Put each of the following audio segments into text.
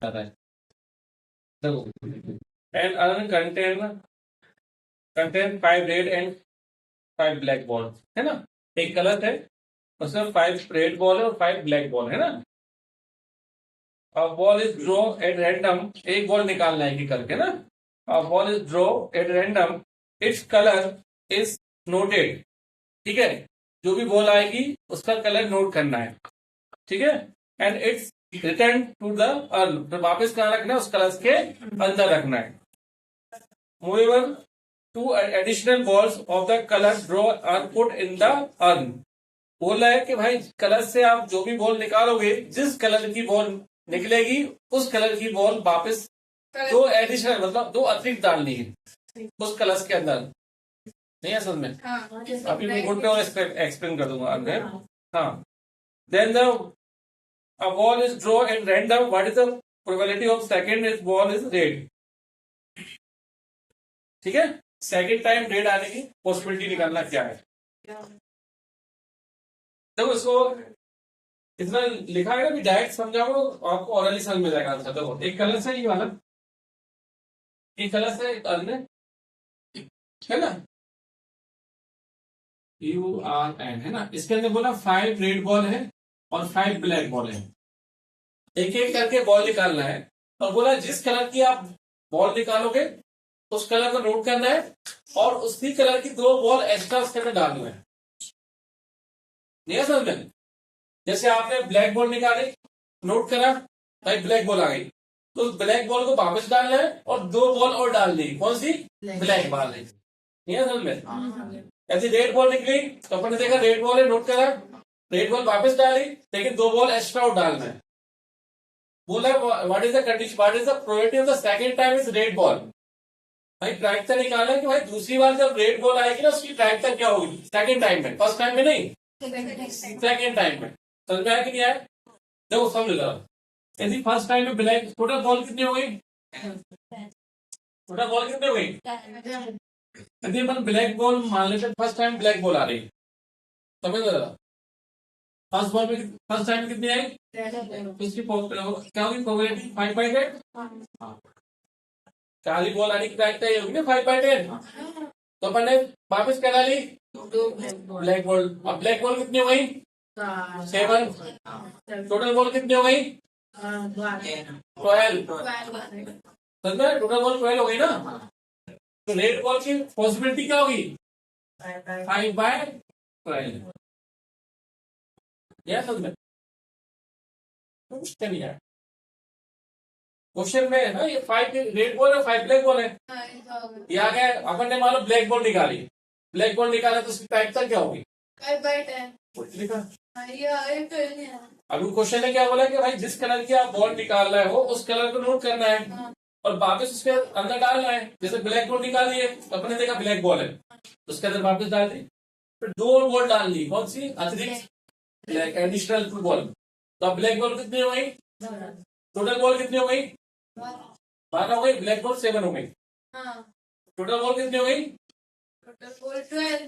है। And earn contain 5 red and 5 black ball, है ना। एक कलर है, उसमें 5 रेड बॉल है और 5 ब्लैक बॉल है ना। Ball is draw at random, एक बॉल निकालना है कि करके ना। Ball is draw at random, its colour is noted, ठीक है। जो भी बॉल आएगी उसका कलर नोट करना है, ठीक है। And its return to the urn, तो वापस कहाँ रखना है, उस कलश के अंदर रखना है। Moreover 2 additional balls of the colour draw are put in the urn. बोल रहा है कि भाई कलर से आप जो भी बॉल निकालोगे, जिस कलर की बॉल निकलेगी उस कलर की बॉल वापस 2 एडिशनल मतलब 2 अतिरिक्त डालनी है उस कलश के अंदर। नहीं है समझ में? अभी मैं बोर्ड पे और एक्सप्लेन कर दूंगा आगे। हाँ, then the a ball is drawn in random, what is the probability of second is ball is red, ठीक है। सेकंड टाइम रेड आने की पॉसिबिलिटी निकालना क्या है। देखो इसको इतना लिखा है ना, डायरेक्ट समझाओ आपको ऑरली समझ में जाएगा आंसर। देखो एक कलर से ये वाला, एक कलर से अन्य, है ना, URN है ना। इसके अंदर बोला 5 रेड बॉल है और 5 ब्लैक बॉल है, एक एक करके बॉल निकालना है। और बोला जिस कलर की आप बॉल निकालोगे उस कलर को नोट करना है और उसी कलर की 2 बॉल एक्स्ट्रा उसके अंदर डालना है। नहीं समझ में? जैसे आपने ब्लैक बॉल निकाली, नोट करा, भाई ब्लैक बॉल आ गई, तो ब्लैक बॉल को वापस डालना है और 2 बॉल और डाल दी, कौन सी, ब्लैक बॉल। नहीं समझ में? ऐसी रेड बॉल निकली तो अपन ने देखा रेड बॉल है, नोट करा, रेड बॉल वापस डाली, लेकिन 2 बॉल एक्स्ट्रा और डालना है। बोला what is the condition, what is the probability of the second time is red ball. भाई प्रायिकता निकाला कि भाई दूसरी बार जब रेड बॉल आएगी ना उसकी प्रायिकता क्या होगी, सेकंड टाइम में, फर्स्ट टाइम में नहीं, सेकंड टाइम में। समझ में आया कि नहीं आया? देखो समझ लो, यदि फर्स्ट टाइम में ब्लैक, टोटल बॉल कितनी हो गई, टोटल बॉल कितनी हो गई। यदि अपन ब्लैक बॉल मान लेते, फर्स्ट टाइम ब्लैक बॉल आ रही, समझ लो, फर्स्ट बॉल में फर्स्ट टाइम कितनी आई, इसकी क्या होगी प्रोबेबिलिटी 5/8। काली बॉल आने की प्रायिकता ये होगी ना 5/8। तो अपन ने वापस क्या डाली, ब्लैक बॉल। अब ब्लैक बॉल कितनी हो गई, 7। टोटल बॉल कितनी हो गई, 12। टोटल बॉल 12 हो गई ना। तो रेड बॉल की पॉसिबिलिटी क्या होगी, 5/12। यह समझ में? नहीं है क्वेश्चन में है ना, ये 5 रेड बॉल है 5 ब्लैक बॉल है। ये आ गया, अपन ने मान लो ब्लैक बॉल निकाली, ब्लैक बॉल निकाला तो उसकी प्रायिकता क्या होगी, 5/10। अभी क्वेश्चन ने क्या बोला कि भाई जिस कलर की आप बॉल निकाल रहे हो उस कलर को नोट करना है और वापस उसके अंदर डालना है। जैसे ब्लैक बॉल निकाली है, अपने देखा ब्लैक बॉल है, उसके अंदर वापस डाल दी, फिर 2 बॉल डालनी, कौन सी, अतिरिक्त ब्लैक, एडिशनल 2 बॉल। तो अब ब्लैक बॉल कितनी हो गई, टोटल बॉल कितनी हो गई, 12 हो गई, ब्लैक बॉल 7 हो गई। टोटल बॉल कितनी हो गई,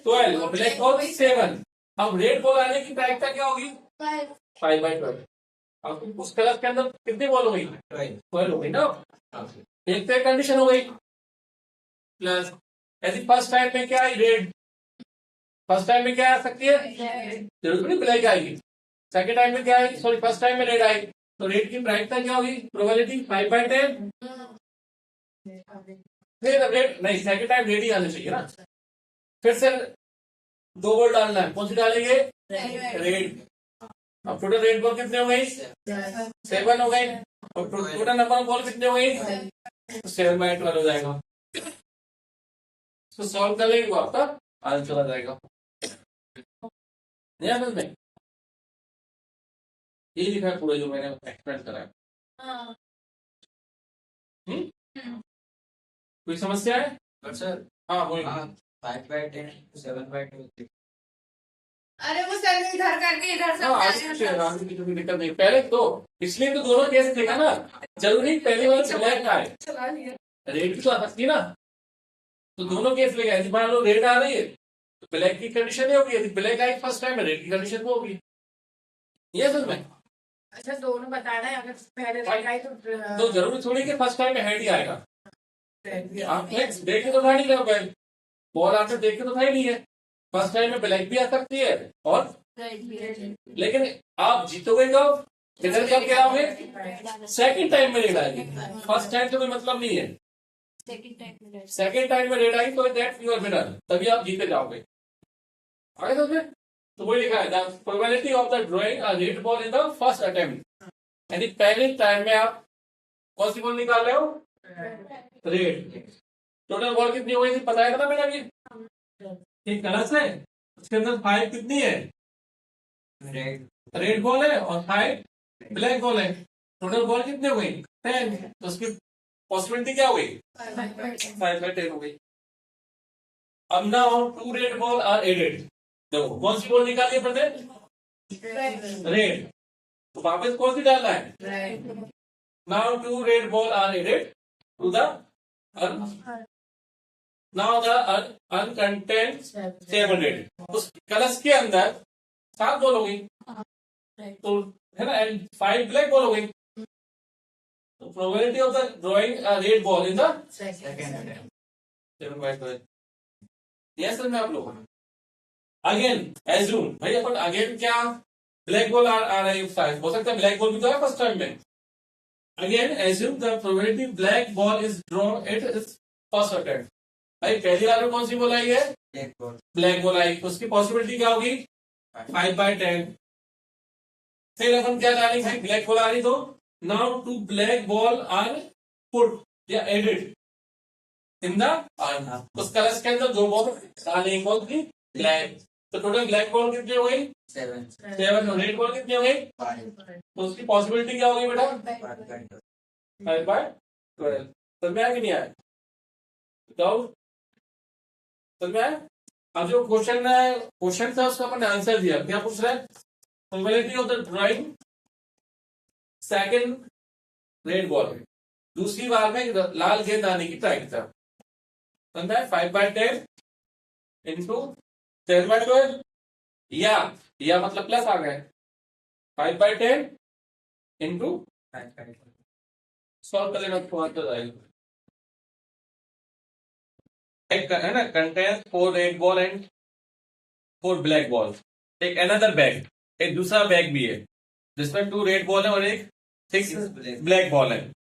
12 और ब्लैक बॉल 7। अब रेड बॉल आने की प्रायिकता क्या होगी, 5/12। अब उस कलर के अंदर कितनी बॉल हो गई, 12 हो गई ना। एक तो कंडीशन हो गई प्लस, ऐसी फर्स्ट टाइम में क्या आई, रेड। फर्स्ट टाइम में क्या आ सकती है, जरूर नहीं ब्लैक आएगी। सेकंड टाइम में क्या आई, सॉरी फर्स्ट टाइम में रेड आई, तो रेड की प्रायिकता क्या होगी, प्रोबेबिलिटी 5/10। फिर रेड नहीं, सेकंड टाइम रेड ही आना चाहिए ना। फिर से 2 बॉल डालना है, कौन सी डालेंगे, रेड। अब टोटल रेड बॉल कितने हो गई, 7 हो गई, और टोटल नंबर ऑफ बॉल कितने हो गई, 7/12 हो जाएगा। तो सॉल्व कर लेंगे, आपका आंसर चला जाएगा। नहीं समझ में? ये लिखा है पूरा जो मैंने एक्सप्लेन करा है। कोई समस्या है सर? हाँ बोलिए। 5/10 7/2। अरे वो सर इधर करके इधर से दिक्कत नहीं, पहले तो इसलिए तो दोनों केस देखा ना, जरूरी पहले वाला ब्लैक का है, चला लिया, रेड भी तो आ सकती है ना। तो दोनों केस लेगा, मान लो रेड आ रही है तो ब्लैक की कंडीशन ये होगी, यदि ब्लैक आई फर्स्ट टाइम में रेड की कंडीशन वो होगी। ये समझ में? अच्छा दोनों बताना है, अगर पहले लगाई तो जरूरी थोड़ी कि फर्स्ट टाइम में हेड ही आएगा। आप देख के तो था नहीं रहे बैग, बॉल आकर देख के तो था ही नहीं है। फर्स्ट टाइम में ब्लैक भी आ सकती है और लेकिन आप जीतोगे कब, किधर कब गिराओगे, सेकंड टाइम में रेड आएगी। फर्स्ट टाइम तो कोई मतलब नहीं है, सेकंड टाइम में रेड आएगी तो दैट्स योर विनर, तभी आप जीते जाओगे। आगे समझ में? तो वही लिखा है the probability of the drawing a red ball in the first attempt, यानी पहले टाइम में आप कौन सी बॉल निकाल रहे हो, रेड। टोटल बॉल कितनी हो गई थी बताया था मैंने अभी, एक गलत है, उसके अंदर 5 कितनी है, रेड बॉल है और 5 ब्लैक बॉल है। टोटल बॉल कितनी हो गई 10, तो उसकी पॉसिबिलिटी क्या हो गई 5/10 हो गई। अब ना 2 रेड बॉल आर एडेड, देखो कौन सी बॉल निकाली है पहले, रेड, तो वापस कौन सी डालना है, now 2 red ball are added to the now the uncontent 700, उस कलश के अंदर 7 बॉल हो गई, तो है ना, एंड 5 ब्लैक बॉल हो गई। तो probability of the drawing red ball in the yes sir, मैं आप लोग अगेन एज्यूम, भाई अपन अगेन क्या ब्लैक बॉल आ रही है 5, हो सकता है ब्लैक बॉल भी तो है फर्स्ट टाइम में। Again assume the probability black ball is drawn it is first attempt, भाई पहली बार में कौन सी बॉल आई है, ब्लैक बॉल आई, उसकी पॉसिबिलिटी क्या होगी 5/10। फिर अपन क्या डालेंगे भाई, ब्लैक बॉल आ रही तो now 2 black ball are put या एडेड इन द उस कलश के अंदर 2 बॉल डालेंगे, कौन सी ब्लैक, तो टोटल ब्लैक बॉल कितनी हो गई 7 और रेड बॉल कितनी हो गई, तो उसकी पॉसिबिलिटी क्या होगी बेटा 5/12। समझ में आया कि नहीं आया, बताओ समझ में आया। अब जो क्वेश्चन था उसका अपन आंसर दिया, क्या पूछ रहा है, probability of the drawing second red ball, दूसरी बार में लाल गेंद आने की ट्राई करता है 5/10 इंटू 7/12, या मतलब प्लस आ गए 5/10 इंटू सॉल्व कर लेना तो आंसर आएगा, एक है ना, contains 4 red ball and 4 black ball. एक अनदर बैग, एक दूसरा बैग भी है जिसमें 2 रेड बॉल है और एक 6 ब्लैक बॉल है।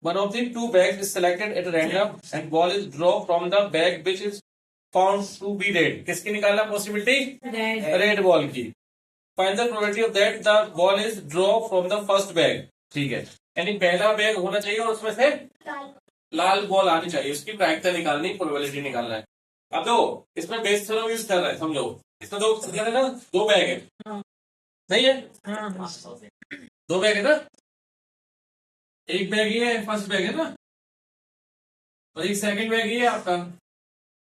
One of the 2 bags is selected at random and ball is drawn from the bag which is found to be red. किसकी निकालना पॉसिबिलिटी, रेड बॉल की। Find the probability of that the ball is draw from the first bag, ठीक है, यानी पहला bag होना चाहिए और उसमें से लाल बॉल आनी चाहिए, उसकी प्रायिकता निकालनी, प्रोबेबिलिटी निकालना है। अब दो इसमें बेस थ्योरम यूज कर रहा है, समझो इसमें 2 बैग है, नहीं है, 2 बैग है ना, एक बैग ही है फर्स्ट बैग है ना, और एक सेकंड बैग ही है आपका।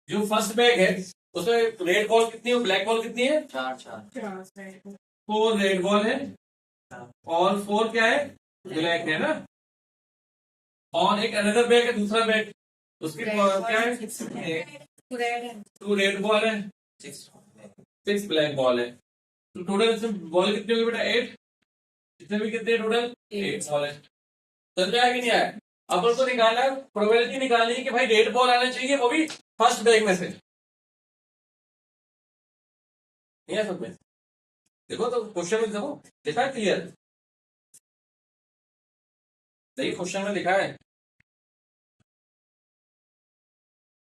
जो फर्स्ट बैग है उसमें रेड बॉल कितनी है, ब्लैक बॉल कितनी है, 4 रेड बॉल है और 4 क्या है, ब्लैक है ना, और एक अनदर बैग है, दूसरा बैग, उसकी क्या है, 2 रेड बॉल है 6 ब्लैक बॉल है, तो टोटल इसमें बॉल कितनी होगी बेटा 8, इसमें भी कितने टोटल 8 बॉल है। समझ आया कि नहीं आया। अब उसको निकालना है, प्रोबेबिलिटी निकालनी है कि भाई रेड बॉल आना चाहिए, वो भी फर्स्ट बैग में से, नहीं है सब में, देखो तो क्वेश्चन में देखो लिखा है क्लियर, देखिए क्वेश्चन में लिखा है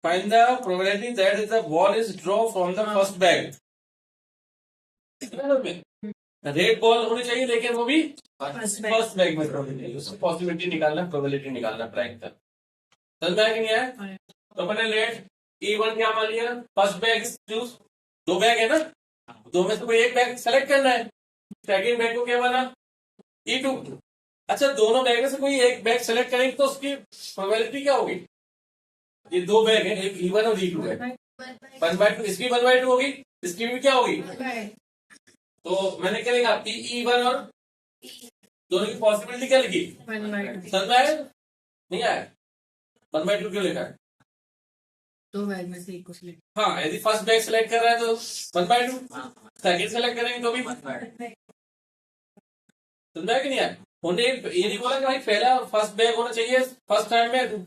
find the probability that is the ball is draw from the first bag, red ball होनी चाहिए लेकिन वो भी फर्स्ट बैग में चाहिए, उसकी पॉसिबिलिटी निकालना, प्रोबेबिलिटी निकालना प्राइस तक। समझ में आया कि नहीं आया। तो मैंने लेट E1 क्या मान लिया, फर्स्ट बैग चूज, 2 बैग है ना, 2 में से कोई एक बैग सेलेक्ट करना है, सेकंड बैग को क्या माना E2। अच्छा दोनों बैग में से कोई एक बैग सेलेक्ट करेंगे तो उसकी प्रोबेबिलिटी क्या होगी, ये 2 बैग है, एक E1 और E2 है, 1/2, इसकी 1/2 होगी, इसकी भी क्या होगी, तो मैंने क्या लिखा E1 और दोनों की पॉसिबिलिटी क्या लिखी, समझ में आया नहीं आया, 1/2 क्यों लिखा है, 2 बैग में से एक को सिलेक्ट, हाँ यदि फर्स्ट बैग सेलेक्ट कर रहा है तो 1/2, सेकंड सेलेक्ट करेंगे तो भी समझा कि नहीं है? उन्हें ये नहीं बोला कि भाई पहला फर्स्ट बैग होना चाहिए, फर्स्ट टाइम में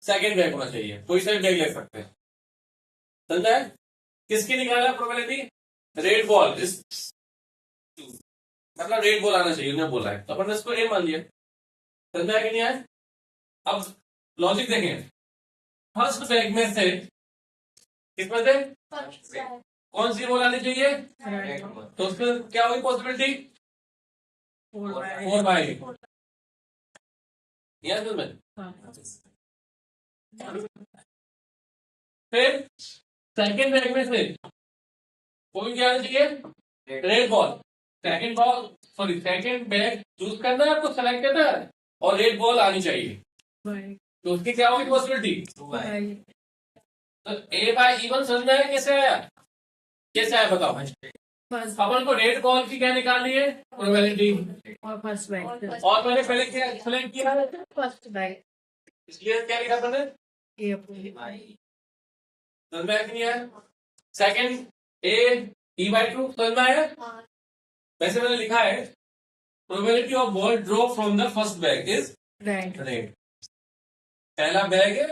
सेकंड बैग होना चाहिए, कोई सा भी बैग ले सकते हैं। समझा है? किसकी निकाला प्रोबेबिलिटी? रेड बॉल इस, मतलब रेड बॉल आना चाहिए उन्हें बोला है, तो अपन ने इसको ए मान लिया। समझा कि नहीं है? अब लॉजिक देखें, फर्स्ट बैग में से किसमें से कौन सी बॉल आनी चाहिए? तो उसमें क्या हुई पॉसिबिलिटी? 4/8। यस में फिर सेकंड बैग में से कोई क्या आना चाहिए? Red ball. Second ball sorry second bag choose करना है आपको, सेलेक्ट करना है और रेड बॉल आनी चाहिए। तो उसकी क्या होगी पॉसिबिलिटी? तो ए बाय इवन समझना है कैसे आया? कैसे आया बताओ भाई? अपन को रेड बॉल की क्या निकालनी है? प्रोबेबिलिटी। और फर्स्ट बैग और मैंने पहले क्या एक्सप्लेन किया है, फर्स्ट बैग इसलिए क्या लिखा मैंने? ये समझ में आया कि नहीं आया? सेकंड ए E/2 समझ में आया? वैसे मैंने लिखा है probability of ball drop from the first bag is red red. पहला बैग है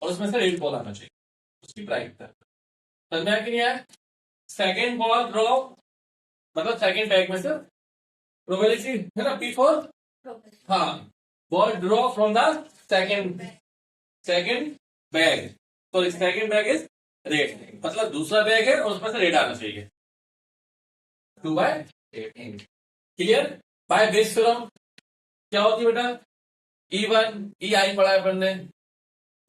और उसमें से रेड बॉल आना चाहिए, उसकी प्राइस है। समझ में आया कि नहीं आया? सेकंड बॉल ड्रॉप मतलब सेकंड बैग में से प्रोबेबिलिटी है ना P4। हाँ, ball draw from the second bag, तो सेकंड बैग इज रेड, मतलब दूसरा बैग है और उसमें से रेड आना चाहिए। 2/8 क्लियर? बाय बेस थ्योरम क्या होती है बेटा? E1 EI पढ़ा है अपन ने,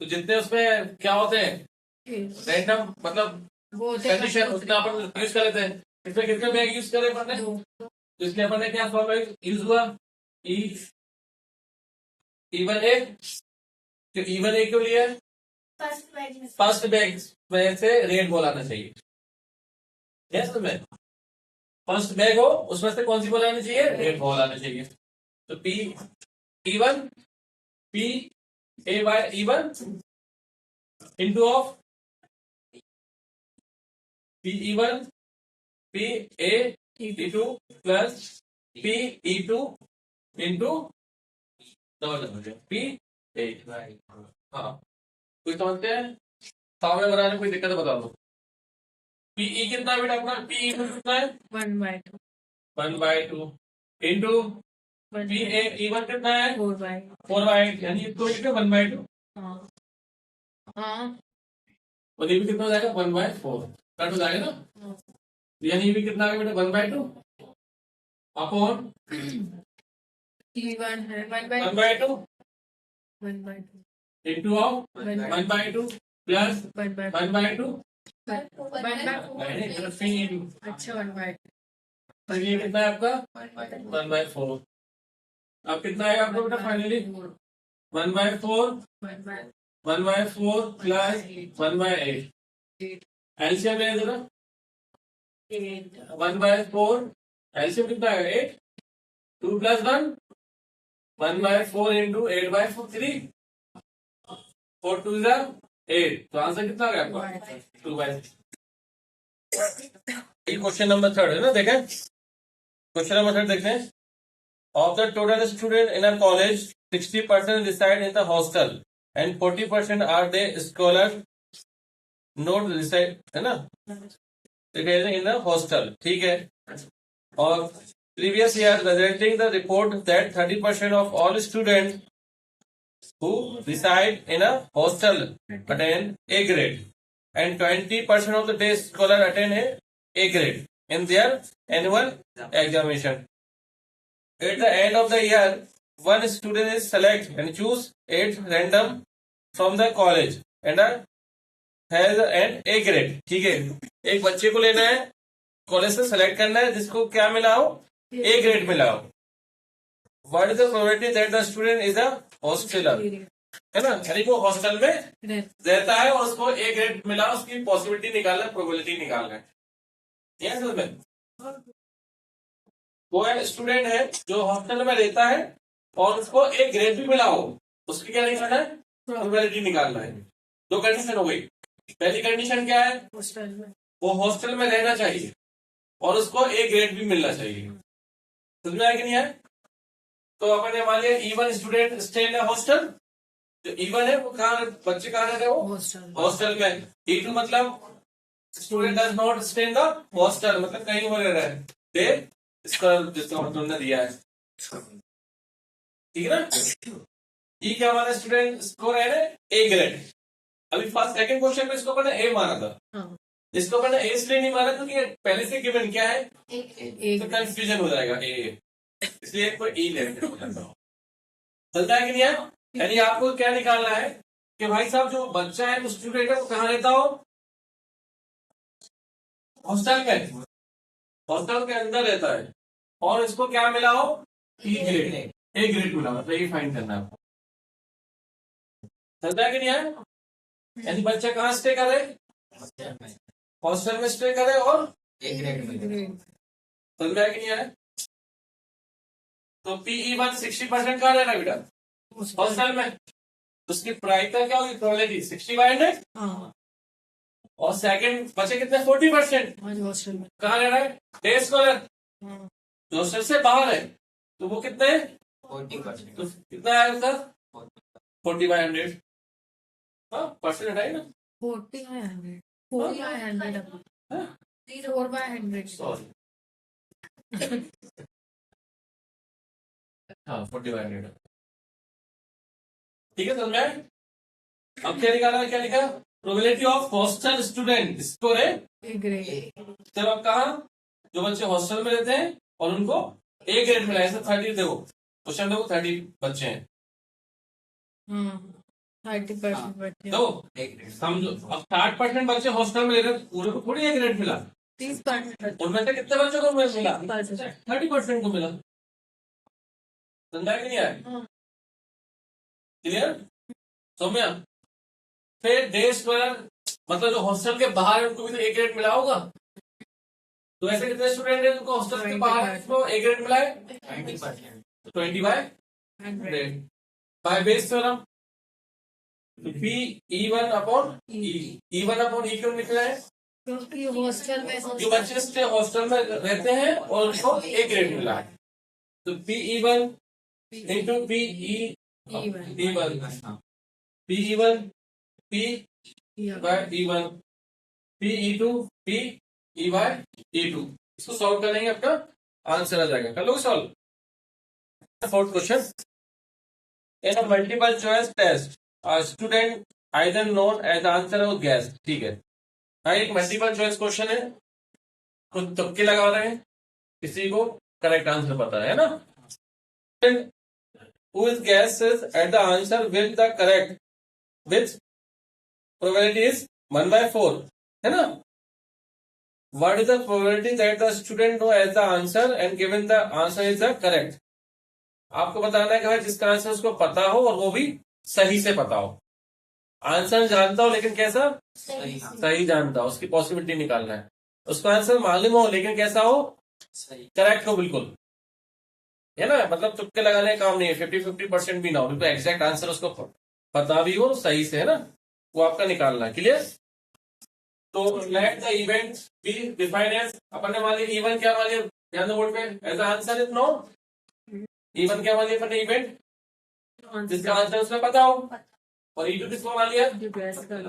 तो जितने उसमें क्या होते हैं रैंडम मतलब वो कंडीशन, उतना अपन यूज कर लेते हैं। इसमें कितने बैग यूज करे अपन ने? तो इसलिए अपन ने क्या फॉर्मूला यूज हुआ? E1 A। तो E1 A क्यों लिया? फर्स्ट बैग में से रेड बॉल आना चाहिए। यस में फर्स्ट बैग हो उसमें से कौन सी बॉल आनी चाहिए? रेड बॉल आना चाहिए। तो E1 P A by E1 into of E1 P A E2 plus P E2 into P A। हाँ, कोई समझते हैं? सामने बनाने में कोई दिक्कत है बता दो। पीई कितना है बेटा अपना? पीई कितना है? 1/2 1/2 इंटू पी ए E1 कितना है? 4/8 यानी इसको लिखे 1/2 हाँ और ये भी कितना हो जाएगा? 1/4 कट हो जाएगा ना। यानी ये भी कितना है बेटा? 1/2 अपॉन E1 है 1/2 1/2 इंटू ऑफ 1/2 प्लस 1/2 अच्छा 1/2 तो ये कितना है आपका? 1/4। अब कितना आएगा आपको बेटा फाइनली? 1/4 प्लस 1/8 एलसीएम ले देना। 1/4 एलसीएम कितना आएगा? 8 2 प्लस 1 1/4 इंटू 8/4 3 4 2 8। तो आंसर कितना आ गया आपका? 2/6। क्वेश्चन नंबर 3 है ना, देखें क्वेश्चन नंबर 3 देखें। Of the total student in a college 60% reside in the hostel and 40% are the scholar not reside, है ना, in the hostel। ठीक है, और previous year resulting the report that 30% of all students who reside in a hostel attend A grade and 20% of the day scholar attend A grade in their annual examination. At the end of the year, one student is select and choose 8 random from the college and has an A grade। ठीक है, एक बच्चे को लेना है, college से select करना है जिसको क्या मिला हो? A ग्रेड मिला हो। What is the probability that the student is a hosteler? है ना, यानी वो हॉस्टल में रहता है और उसको A ग्रेड मिला, उसकी पॉसिबिलिटी निकालना, प्रोबेबिलिटी निकालना है। यस में वो स्टूडेंट है जो हॉस्टल में रहता है और उसको एक ग्रेड भी मिला हो, उसकी क्या निकालना है? प्रोबेबिलिटी निकालना है। दो कंडीशन हो गई। पहली कंडीशन क्या है? वो हॉस्टल में रहना चाहिए और उसको एक ग्रेड भी मिलना चाहिए। समझ में आया कि नहीं है? तो अपन ने मान लिया E1 student stay in hostel. जो E1 है वो कहाँ, बच्चे कहाँ रहते हैं? वो हॉस्टल में। E2 मतलब student does not stay in the hostel, मतलब कहीं वो रह रहा है, दे इसका जिसका मतलब ने दिया है, ठीक है ना। ई क्या माना स्टूडेंट स्कोर है ए ग्रेड। अभी फर्स्ट सेकंड क्वेश्चन में इसको अपन ने ए माना था, इसको अपन ने ए इसलिए नहीं माना क्योंकि पहले से गिवन क्या है, तो कंफ्यूजन हो जाएगा ए, इसलिए कोई ई ले चलता है कि नहीं है। यानी आपको क्या निकालना है कि भाई साहब जो बच्चा है, स्टूडेंट है, वो कहाँ रहता हो? हॉस्टल में, हॉस्टल के अंदर रहता है, और इसको क्या मिला हो? ई ग्रेड, ए ग्रेड मिला, मतलब ये फाइंड करना है आपको। चलता है कि नहीं है। यानी बच्चा कहाँ स्टे करे? हॉस्टल में स्टे करे और ए ग्रेड में। समझ में कि नहीं है। तो PE1 60% कहाँ रह रहा है बेटा? हॉस्टल में। तो उसकी प्रायिकता क्या होगी? प्रोबेबिलिटी 60/100। और सेकंड बचे कितने? 40%। हॉस्टल में कहाँ रह रहा है? Day scholar. जो हॉस्टल से बाहर है, तो वो कितने? 40%। तो कितना है उसका? 40/100। हाँ, परसेंट हटाए ना। 40/100 4/100 4/100 सॉरी, हाँ 40/100। ठीक है, समझ में आया? अब क्या निकाला, क्या लिखा? Probability of hostel student score है ए ग्रेड। जब आप कहा जो बच्चे हॉस्टल में रहते हैं और उनको ए ग्रेड मिला है, ऐसे 30 देखो क्वेश्चन, देखो 30 बच्चे हैं, 30% बच्चे। तो समझो अब 60% बच्चे हॉस्टल में रह रहे हैं, पूरे को थोड़ी ए ग्रेड मिला, 30% उनमें से कितने बच्चों को मिला? 30% को मिला। समझा कि नहीं आया? क्लियर? सौम्या, फिर डे स्क्वायर मतलब जो हॉस्टल के बाहर है उनको भी तो ए ग्रेड मिला होगा, तो ऐसे कितने स्टूडेंट हैं जिनको हॉस्टल के बाहर ए ग्रेड मिला है? 20%। 20/100 bye Bayes theorem. E1 upon E1 upon E क्यों निकला है? क्योंकि हॉस्टल में जो बच्चे हॉस्टल में रहते हैं और उनको ए ग्रेड मिला है, तो PE1 into PE1 PE1 P/E1 PE2 PE/E2। इसको सॉल्व करेंगे, आपका आंसर आ जाएगा। कर लो solve. Fourth question, in a multiple choice test student either known as answer और गैस। ठीक है, हाँ एक मल्टीपल चॉइस क्वेश्चन है, कुछ तुक्के लगा रहे हैं, किसी को करेक्ट आंसर पता है ना, whose guess is at the answer with the correct with probability is 1/4 है ना। What is the probability that the student know as the answer and given the answer is the correct? आपको बताना है कि भाई जिसका आंसर उसको पता हो और वो भी सही से पता हो, आंसर जानता हो लेकिन कैसा? सही जानता हो, उसकी पॉसिबिलिटी निकालना है। उसका आंसर मालूम हो लेकिन कैसा हो? करेक्ट हो बिल्कुल, है ना। मतलब तुक्के लगाने का काम नहीं है, 50-50% भी ना हो, बिल्कुल एग्जैक्ट आंसर उसको पता भी हो सही से, है ना, वो आपका निकालना है। क्लियर? तो let the event be defined as, अपन ने मान लिया इवन क्या मान लिया, ध्यान दो बोर्ड पे, as answer is no. Even क्या मान लिया अपन ने? इवेंट जिसका आंसर उसमें पता हो, और E2 किसको मान लिया?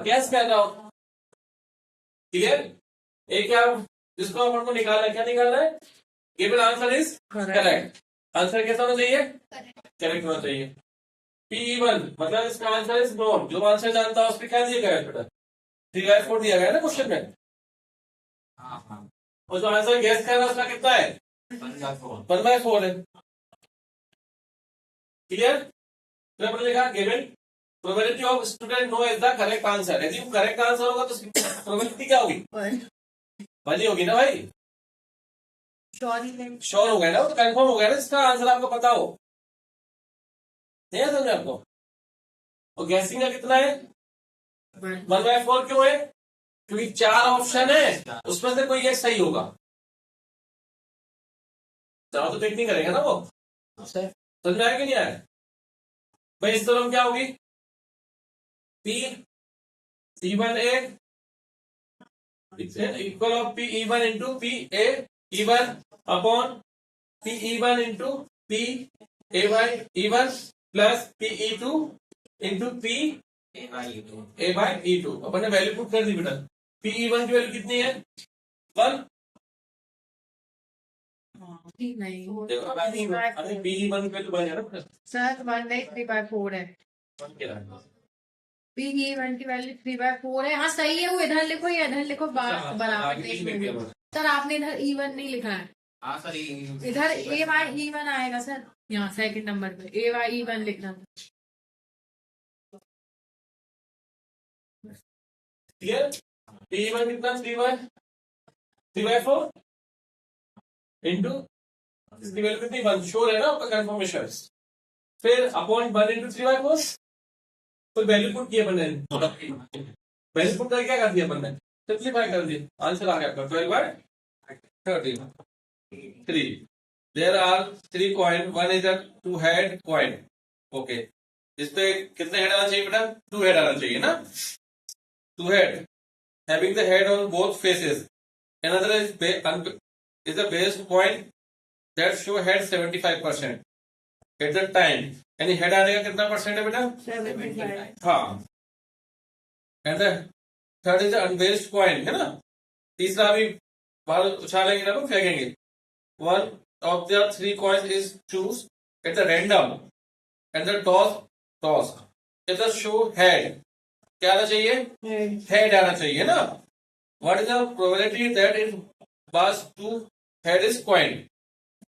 गैस पैदा हो। क्लियर? एक क्या जिसको अपन को निकालना है, क्या निकालना है? Given answer is correct. Answer कैसा होना चाहिए? करेक्ट होना चाहिए। PE1 मतलब इसका आंसर इज नोन, जो आंसर जानता है उसके क्या दिया गया है बेटा? 3/4 दिया गया है ना क्वेश्चन में, और जो आंसर गैस कर रहा है उसका कितना है? 1/4 है। क्लियर? फिर हमने लिखा given probability of student know is the correct answer. यदि करेक्ट आंसर होगा तो प्रोबेबिलिटी क्या होगी? वाली होगी ना भाई, श्योर हो गया ना, तो कंफर्म हो गया ना, इसका आंसर आपको पता हो, नहीं समझ आपको। और गैसिंग का कितना है? 1/4 क्यों है? क्योंकि 4 ऑप्शन है, उसमें से कोई एक सही होगा, चाहो तो टिक नहीं करेगा ना वो। समझ में आया कि नहीं आया भाई? इस तरह क्या होगी? P/E1A equal of PE1 into PA E1 upon PE1 into PA1 E1 plus PE2 into PA by E2। अपन ने वैल्यू पुट कर दी बेटा। PE1 की वैल्यू कितनी है? 1। नहीं देखो अरे PE1 की वैल्यू बन जाए ना सर 1/3/4 है। 1 के रहा PE1 की वैल्यू 3/4 है। हाँ सही है, वो इधर लिखो या इधर लिखो, बराबर देख लो। सर आपने इधर E1 नहीं लिखा है, हाँ सर इधर A/E1 आएगा सर, यहाँ सेकंड नंबर पे A/E1 लिखना। क्लियर? PE1 कितना? 3/4 इंटू इसकी वैल्यू कितनी? 1 श्योर है ना आपका कंफर्मेशन। फिर अपॉन 1 इंटू 3/4 तो वैल्यू पुट किया अपन ने, वैल्यू पुट करके क्या कर दिया अपन ने? सिंप्लीफाई कर दिया। आंसर आ गया आपका 12/33। There are 3 coin, one is a 2 head coin. Okay, इस पे कितने हेड आना चाहिए बेटा? 2 हेड आना चाहिए ना। 2 head having the head on both faces. Another is the base point that show head 75% at the time. यानी हेड आने का कितना परसेंट है बेटा? 75। हाँ। And the third is unbiased coin, है ना। तीसरा भी बाहर उछालेंगे ना, फेंकेंगे। One of the 3 coins is choose at the random and the toss at the show head. क्या आना चाहिए? हेड आना चाहिए ना। What is the probability that it has two head is coin?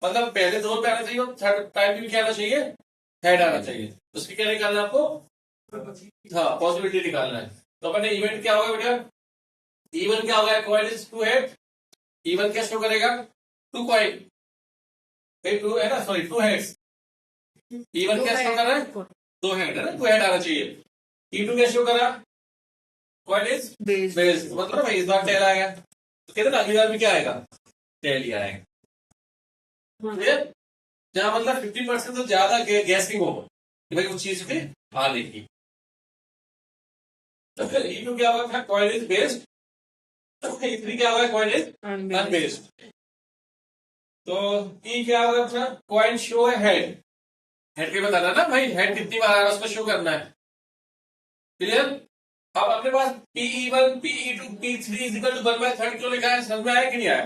मतलब पहले 2 पे आना चाहिए और थर्ड टाइम भी क्या आना चाहिए? हेड आना चाहिए। उसकी क्या निकालना है आपको? हाँ, पॉसिबिलिटी निकालना है। तो अपने इवेंट क्या होगा बेटा? इवन क्या होगा? Coin is 2 head. इवन क्या शो करेगा? 2 कॉइन, 2 है ना, सॉरी 2 हेड्स। इवन क्या शो कर रहा है? 2 हेड है ना, 2 हेड आना चाहिए। E2 क्या शो करा? कॉइन इज बेस, मतलब भाई इस बार टेल आएगा, तो कहते ना अगली बार भी क्या आएगा? टेल ही आएगा। जहां मतलब 50% तो ज्यादा गैसिंग हो कि भाई उस चीज पे आने की। तो फिर E2 क्या होगा? Coin is based. E3 क्या होगा? Coin is unbiased. तो E क्या होगा अपना? कॉइन शो है हेड। हेड के बताना ना भाई, हेड कितनी बार आ रहा है उसको शो करना है। क्लियर? अब अपने पास PE1 PE2 P3 equal to 1/3 क्यों लिखा है? समझ में आया कि नहीं आया?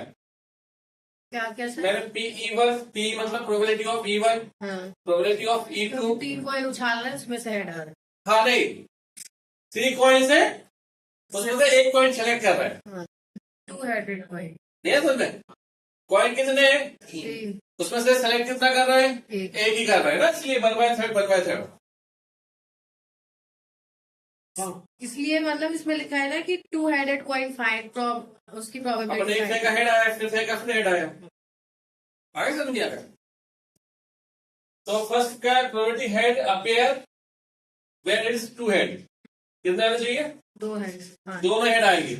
क्या सर? मैंने PE1 P मतलब probability of E1, probability of E2। 3 coin उछाल रहे हैं, उसमें से हेड आ रहा है। हाँ नहीं, 3 कॉइन है, उसमें से 1 कॉइन सेलेक्ट कर रहा है। 2 हेडेड कॉइन। नहीं समझ में? कॉइन कितने हैं? उसमें से सेलेक्ट कितना कर रहा है? एक ही कर रहा है ना, इसलिए 1/3 इसलिए मतलब इसमें लिखा है ना कि 2 हेडेड कॉइन 5 उसकी अपने प्रोबेबिलिटी एक का हेड आया, फिर से का हेड आया। आगे समझ गया? तो फर्स्ट का probability head appear where it is 2 head. कितना आना चाहिए? 2 हेड। दोनों हेड आएंगे।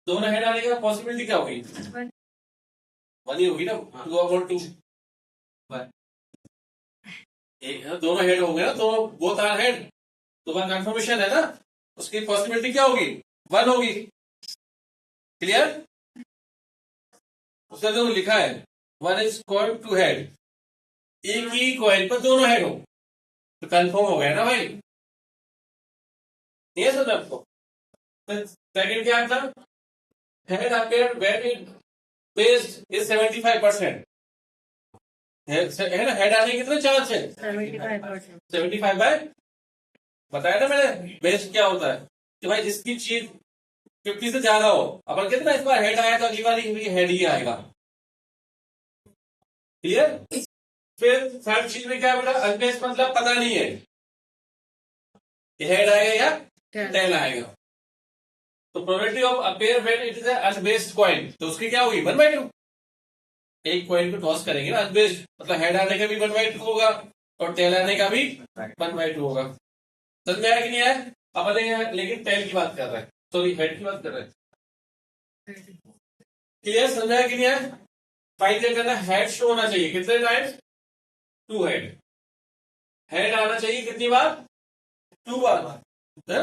दोनों हेड आने का पॉसिबिलिटी क्या होगी? 1 ही होगी ना। 2/2 दोनों हेड होंगे ना, तो बोथ आर हेड, तो 1 कंफर्मेशन है ना, उसकी पॉसिबिलिटी क्या होगी? 1 होगी। क्लियर? उसका जो लिखा है 1 इज कॉइन 2 हेड, एक ही कॉइन पर दोनों हेड हो तो कंफर्म हो गया ना भाई। नहीं है समझ आपको? सेकंड क्या था? Head appear where it biased is 75%। है ना, हेड आने के कितने चांस है? 75%। 75 बाय, बताया ना मैंने बेस्ट क्या होता है कि भाई जिसकी चीज 50 से ज्यादा हो। अपन कितना इस बार हेड आया तो अगली बार हेड ही आएगा। क्लियर? फिर थर्ड चीज में क्या बेटा? अनबेस्ड मतलब पता नहीं है कि हेड आएगा या टेल आएगा। तो probability of appear when it is unbiased coin, तो उसकी क्या होगी? 1/2। एक कॉइन को टॉस करेंगे ना अनबेस्ड, मतलब हेड आने का भी 1/2 होगा और टेल आने का भी 1/2 होगा। समझ में आया कि नहीं आया? अपन यहाँ लेकिन टेल की बात कर रहे हैं, सॉरी हेड की बात कर रहे हैं। क्लियर? समझाया कि नहीं आया? फाइंड करना, हेड शो होना चाहिए कितने टाइम्स? 2 हेड। हेड आना चाहिए कितनी बार? 2 बार,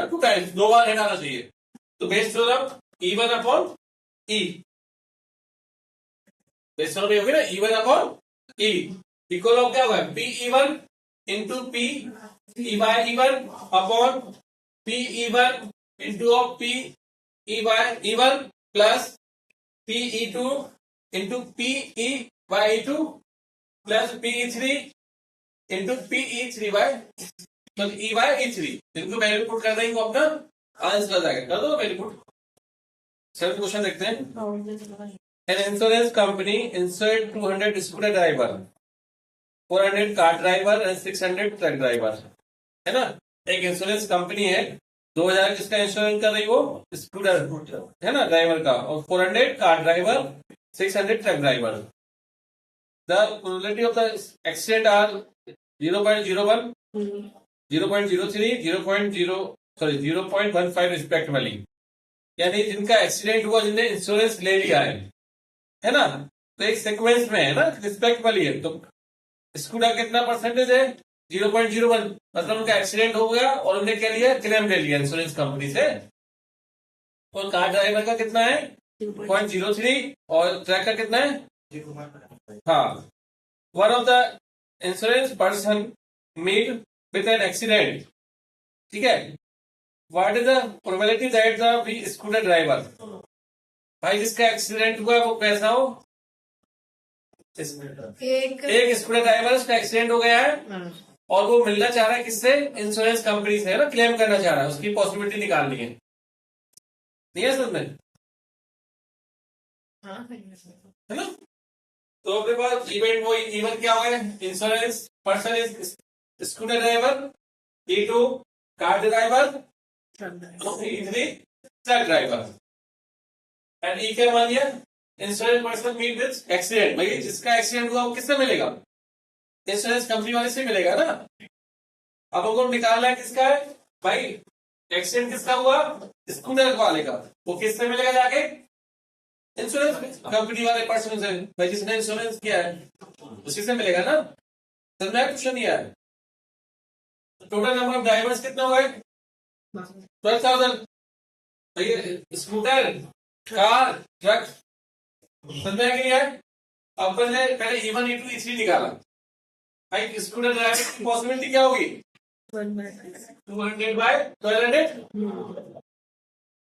2 टाइम्स, 2 बार हेड आना चाहिए। तो Bayes theorem E1 upon E, Bayes theorem होगी ना E1 upon E equal of क्या होगा P E1 into P E by E1 upon P E1 into of P E by E1 plus P E2 into P E by E2 plus P E3 into P E3 by तो E Y E3 इनको value put कर देंगे अपना answer आ जाएगा। कर दो value put. Seven question देखते हैं। An insurance company insured 200 scooter driver, 400 car driver and 600 truck driver, है ना। एक इंश्योरेंस कंपनी है, 2000 किसका इंश्योरेंस कर रही वो स्कूटर है ना ड्राइवर का, और 400 car driver, 600 truck driver. The probability of the accident are 0.01, 0.03, 0.15 respectively. यानी जिनका एक्सीडेंट हुआ जिनने इंश्योरेंस ले लिया है ना, तो एक सीक्वेंस में है ना, रिस्पेक्ट वाली है। तो स्कूटर कितना परसेंटेज है 0.01, मतलब उनका एक्सीडेंट हो गया और उन्हें क्या लिया क्लेम ले लिया इंश्योरेंस कंपनी से। और कार ड्राइवर का कितना है 0.03 और ट्रक का कितना है हाँ। One of the insurance person meet with an accident, ठीक है। What is the probability that the scooter driver, भाई जिसका एक्सीडेंट हुआ वो कैसा हो, एक स्कूटर ड्राइवर उसका एक्सीडेंट हो गया है और वो मिलना चाह रहा है किससे, इंश्योरेंस कंपनी से, है ना, क्लेम करना चाह रहा है, उसकी पॉसिबिलिटी निकालनी है। नहीं है समझ में, है ना। तो अपने पास इवेंट वो इवेंट क्या हो गया, insurance person is scooter driver, E2 car driver, E3 truck driver. And E क्या मान लिया, insurance person meet with accident. भाई जिसका एक्सीडेंट हुआ वो किससे मिलेगा, इंश्योरेंस कंपनी वाले से मिलेगा ना। अब हमको निकालना है किसका है भाई, एक्सीडेंट किसका हुआ स्कूटर वाले का, वो किससे मिलेगा जाके, इंश्योरेंस कंपनी वाले पर्सन से। भाई जिसने इंश्योरेंस किया है उसी से मिलेगा ना। समझ में क्वेश्चन नहीं है। टोटल नंबर ऑफ ड्राइवर्स कितना हुआ है 12,000। भाई स्कूटर कार ट्रक, समझ में नहीं है। अब पहले E1 E2 E3 निकाला। भाई स्कूटर ड्राइवर की पॉसिबिलिटी क्या होगी 200 बाय 1200।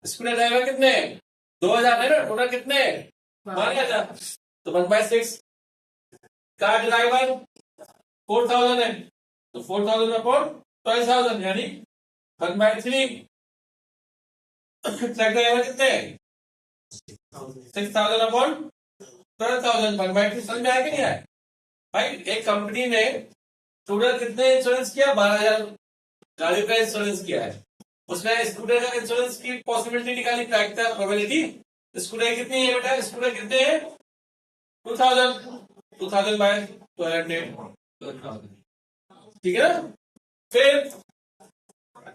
स्कूटर ड्राइवर कितने 2000 है ना, टोटल कितने 12,000, तो 1/6। कार ड्राइवर 4,000 है, तो 4,000 अपॉन 12,000 यानी 1/3। ट्रक ड्राइवर कितने 6,000 अपॉन 12,000, 1/3। समझ में आया कि नहीं आया। भाई एक कंपनी ने टोटल कितने इंश्योरेंस किया 12,000 गाड़ी का इंश्योरेंस किया है, उसने स्कूटर का इंश्योरेंस की पॉसिबिलिटी निकाली, प्रोबेबिलिटी। स्कूटर कितनी है बेटा, स्कूटर कितने हैं 2,000 बाय 1200, ठीक है ना। फिर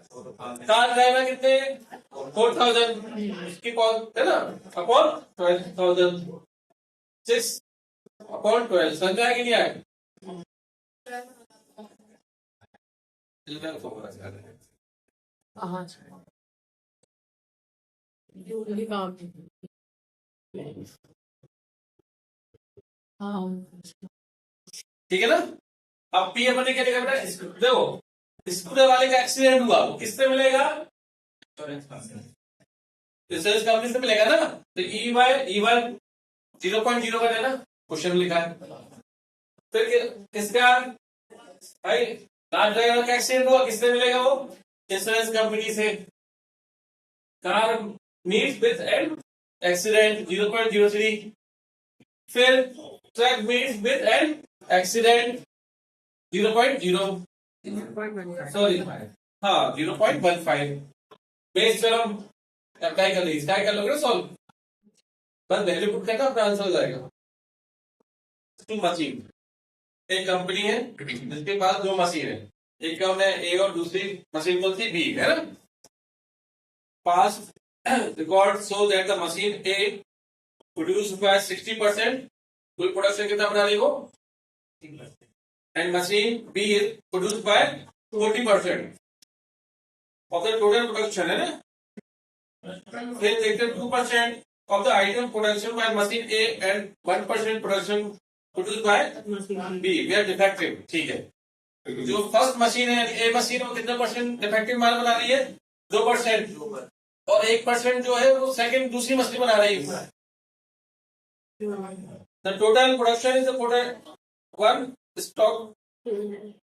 कार ड्राइवर कितने 4,000, उसकी है ना, अपॉन 12,000, 6 अपॉन 12। समझ आया कि नहीं आया। ठीक है ना। अब पी अपने क्या लिखा बेटा, देखो स्कूटर वाले का एक्सीडेंट हुआ वो किससे मिलेगा, इंश्योरेंस कंपनी से मिलेगा ना। तो E1 0.01 है ना, क्वेश्चन लिखा है। फिर किसका भाई कार ड्राइवर का एक्सीडेंट हुआ किससे मिलेगा वो, इंश्योरेंस कंपनी से। Car meet with an accident 0.03। फिर truck meet with an accident 0.0 sorry हाँ 0.15। बेस पर हम अप्लाई कर लीजिए, क्या कर लोगे ना सॉल्व, बस वैल्यू पुट करना अपना आंसर हो जाएगा। मशीन, एक कंपनी है जिसके पास 2 मशीन है, एक का है ए और दूसरी मशीन कौन सी बी है ना। Past record show that the machine A produce by 60%, कुल प्रोडक्शन कितना बना ली वो, and machine B is produced by 40% of the total production है ना। Then later 2% of the item production by machine A and 1% production produce by B, we are defective, ठीक है। जो first machine है ए मशीन, वो कितना परसेंट डिफेक्टिव माल बना रही है? 2%। और 1% जो है वो सेकंड दूसरी मशीन बना रही है। The total production is the total one stock,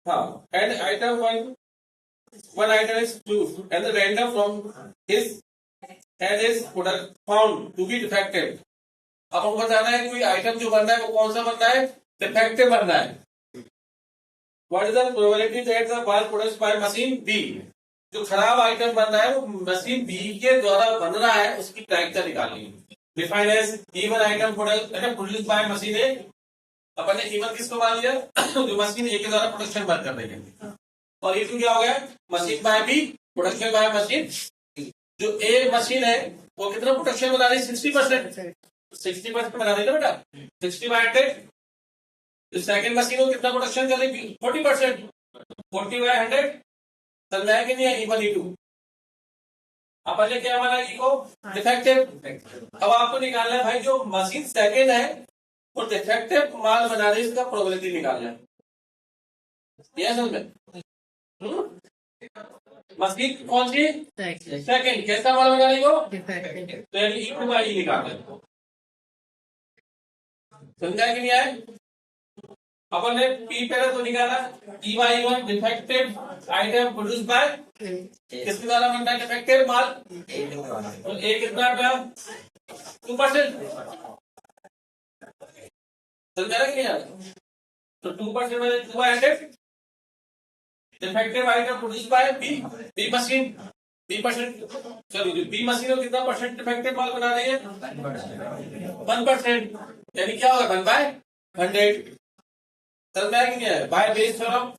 हाँ, and item one item is proof and the random from his and is product found to be defective. अब हमको बताना है कि कोई आइटम जो बन रहा है वो कौन सा बन रहा है? डिफेक्टिव बन रहा है। What is the probability that the part produced by machine B, जो खराब आइटम बन रहा है वो मशीन बी के द्वारा बन रहा है, उसकी प्रायिकता निकालनी है। Define as even item produce by machine A. अपन ने इवन किसको मान लिया? जो मशीन ए के द्वारा प्रोडक्शन बंद कर रही है। और ये क्या हो गया? Machine by B, production by machine. जो ए मशीन है वो कितना प्रोडक्शन बना रही है? 60%। 60% बना रही है बेटा, 60/100। सेकेंड मशीन को कितना प्रोडक्शन कर रही? 40%। 40/100 समझ आया कि नहीं? Even E to. अपन ने क्या माना? ई को डिफेक्टिव। अब आपको निकालना है भाई जो मशीन सेकेंड है वो डिफेक्टिव माल बना रही है, इसका प्रोबेबिलिटी निकालना है। यह समझ में? मशीन कौन सी? सेकेंड। कैसा माल बना रही हो? डिफेक्टिव। तो यानी ई टू बाई ई निकालना है। समझा कि नहीं आया? अपन ने पी पहले तो निकाला, E by one defective item produce by, किसके द्वारा बनता है डिफेक्टिव माल? तो ए कितना का? 2%। समझा कि नहीं यार? तो 2% में 2/100 defective item produce by B, B machine. B%, चलो बी मशीन को कितना परसेंट डिफेक्टिव माल बना रही है? 1%। यानी क्या होगा? 1/100। समझ में आया कि नहीं आया? By Bayes theorem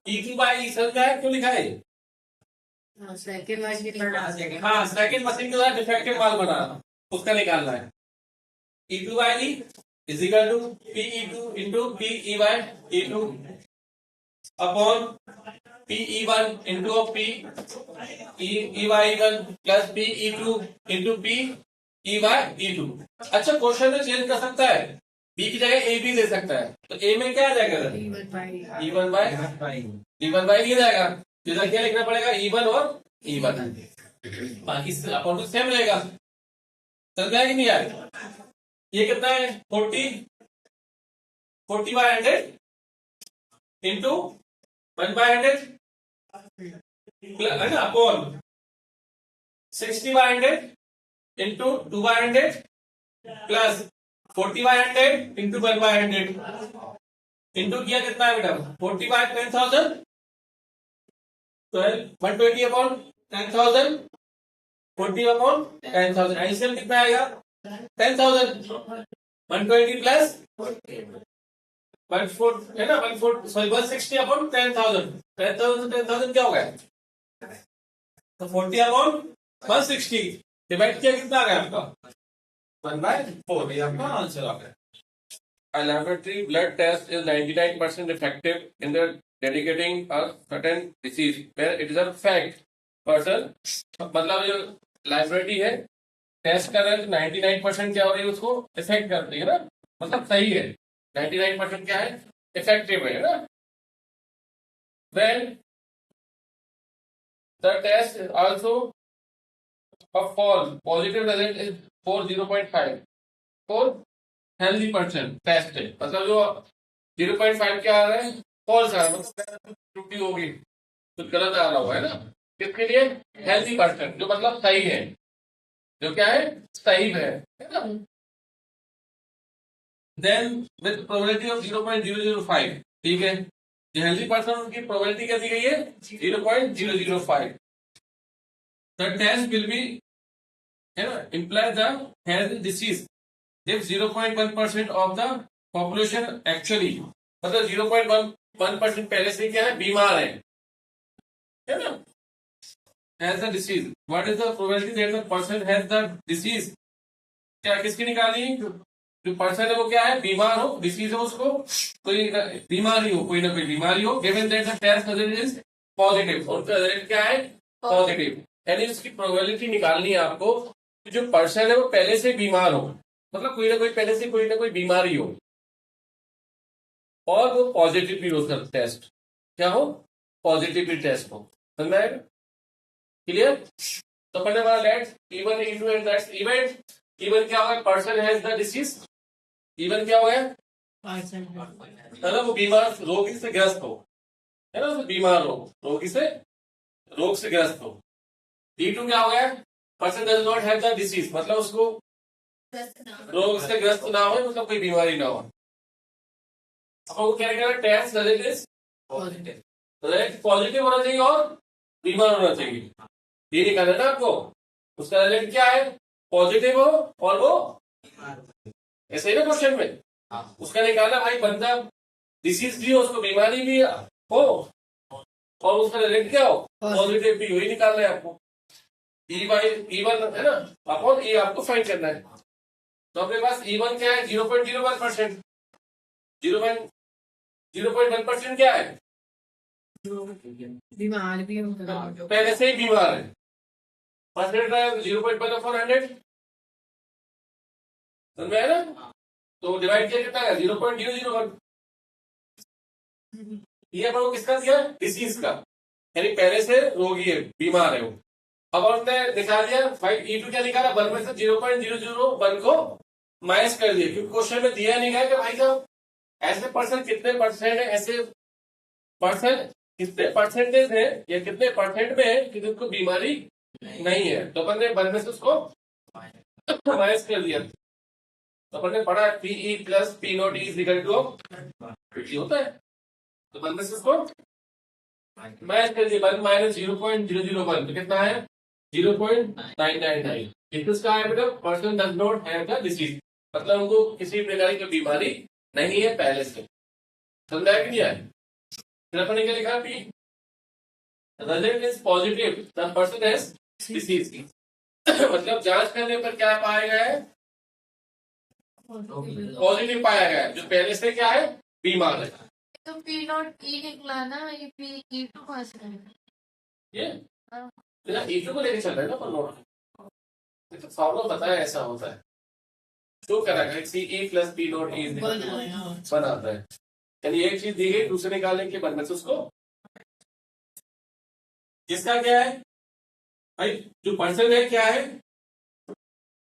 E two by E. समझ में आया क्यों लिखा है? Second machine. हाँ, सेकेंड मशीन के द्वारा डिफेक्टिव माल बनाना, उसका निकालना है। E two by E is equal to P E two into P E by E two upon P E one into P E by one plus P E two into P E by E two. अच्छा, question में change कर सकता है, B की जगह ए भी दे सकता है। तो ए में क्या आ जाएगा? E1 बाई ये जाएगा। इधर क्या लिखना पड़ेगा? E1 और E1। बाकी अपन तो सेम रहेगा। समझ में कि नहीं आया? ये कितना है? 40/100 इंटू 1/100 है ना, upon 60/100 into 2/100 plus 40/100 into 1/100 into किया कितना है बेटा? 40/10,000, 120 अपॉन 10,000, 40/10,000। एलसीएम कितना आएगा? 10,000। 120 प्लस 160 अपॉन 10,000। 10,000 क्या हो गया? तो 40/160 डिवाइड किया कितना आ गया आपका? 1/4। ये आपका आंसर आ गया। A laboratory blood test is 99% effective in the dedicating a certain disease where it is a fact person, मतलब जो लाइब्रेटरी है टेस्ट कर रहे हैं तो 99% क्या हो रही है? उसको इफेक्ट कर रही है ना, मतलब सही है। 99% क्या है? इफेक्टिव है ना। When the test is also a false positive result is for 0.5 for healthy person test है, मतलब जो 0.5 क्या आ रहा है? फॉल्स आ रहा है, मतलब त्रुटि होगी, कुछ गलत आ रहा होगा, है ना। किसके लिए? हेल्दी पर्सन, जो मतलब सही है, जो क्या है? सही है ना। देन विद प्रोबेबिलिटी ऑफ 0.005, ठीक है। जो हेल्दी पर्सन उनकी प्रोबेबिलिटी क्या दी गई है? 0.005। द टेस्ट विल बी, है ना, imply the health disease if 0.1% of the population actually, मतलब 0.1% पहले से क्या है? बीमार है ना, has the disease. What is the probability that the person has the disease? क्या किसकी निकाली? जो पर्सन है वो क्या है? बीमार हो, डिसीज हो, उसको कोई बीमारी हो, कोई ना कोई बीमारी हो। Given that the test result is positive, और उसका रिजल्ट क्या है? पॉजिटिव। यानी उसकी प्रोबेबिलिटी निकालनी है आपको कि जो पर्सन है वो पहले से बीमार हो, मतलब कोई ना कोई पहले से कोई ना कोई बीमारी हो, और वो पॉजिटिव भी हो सकता टेस्ट, क्या हो, पॉजिटिव भी टेस्ट हो, समझ आएगा, क्लियर। तो पहले हमारा let's even into and that's event, even क्या होगा, person has the disease, even क्या हो गया, है ना, वो बीमार रोगी से ग्रस्त हो, है ना, वो बीमार हो, रोगी से रोग से ग्रस्त हो। D2 क्या हो गया, person does not have the disease, मतलब उसको रोग से ग्रस्त ना हो, मतलब कोई बीमारी ना हो। अब वो क्या कहना, test result is positive, result positive होना चाहिए और बीमार होना चाहिए, ये निकालना है ना आपको। उसका रिजल्ट क्या है, पॉजिटिव हो और वो ऐसे ही ना क्वेश्चन में उसका निकालना, भाई बंदा डिसीज भी हो, उसको बीमारी भी हो और उसका रिजल्ट क्या हो, पॉजिटिव भी, वही निकालना है आपको। E1 है ना, अपॉन E आपको फाइंड करना है। तो अपने पास E1 क्या है, 0.01%, 0.1% क्या है, बीमार भी होगा, पहले से ही बीमार है, परसेंट है 0.1/100, समझ में आया ना। तो डिवाइड किया कितना है, 0.001, ये अपन को किसका दिया, डिसीज का, यानी पहले से रोगी है, बीमार है वो। अब हमने दिखा दिया भाई E2 क्या निकाला, 1 में से 0.001 को माइनस कर दिया, क्योंकि क्वेश्चन में दिया नहीं गया कि भाई साहब ऐसे पर्सन कितने परसेंट है, ऐसे पर्सन कितने परसेंटेज है या कितने परसेंट में है कि जिनको बीमारी नहीं है। तो अपन ने 1 में से उसको माइनस कर दिया, तो अपन ने पढ़ा PE प्लस P not is equal to 50 होता है। तो 1 में से उसको माइनस कर दिया, 1 माइनस 0.001 तो कितना है, 0.999। इसका है बेटा, person does not have the disease, मतलब उनको किसी प्रकार की बीमारी नहीं है पहले से, समझा कि नहीं है। फिर अपन ने क्या लिखा, P result is positive, the person has disease, मतलब जांच करने पर क्या पाया गया है, पॉजिटिव पाया गया है, जो पहले से क्या है, बीमार है। तो P नॉट E निकला ना, ये E2 कहाँ से आया? ये हाँ। E2 को लेके चल रहे हैं ना अपन नोट, तो फॉर्मूला बताया ऐसा होता है, तो करा गया CE plus P not is बनाता है, यानी एक चीज दी गई, दूसरे निकालने के बाद में से उसको, किसका क्या है भाई, जो पर्सन है क्या है,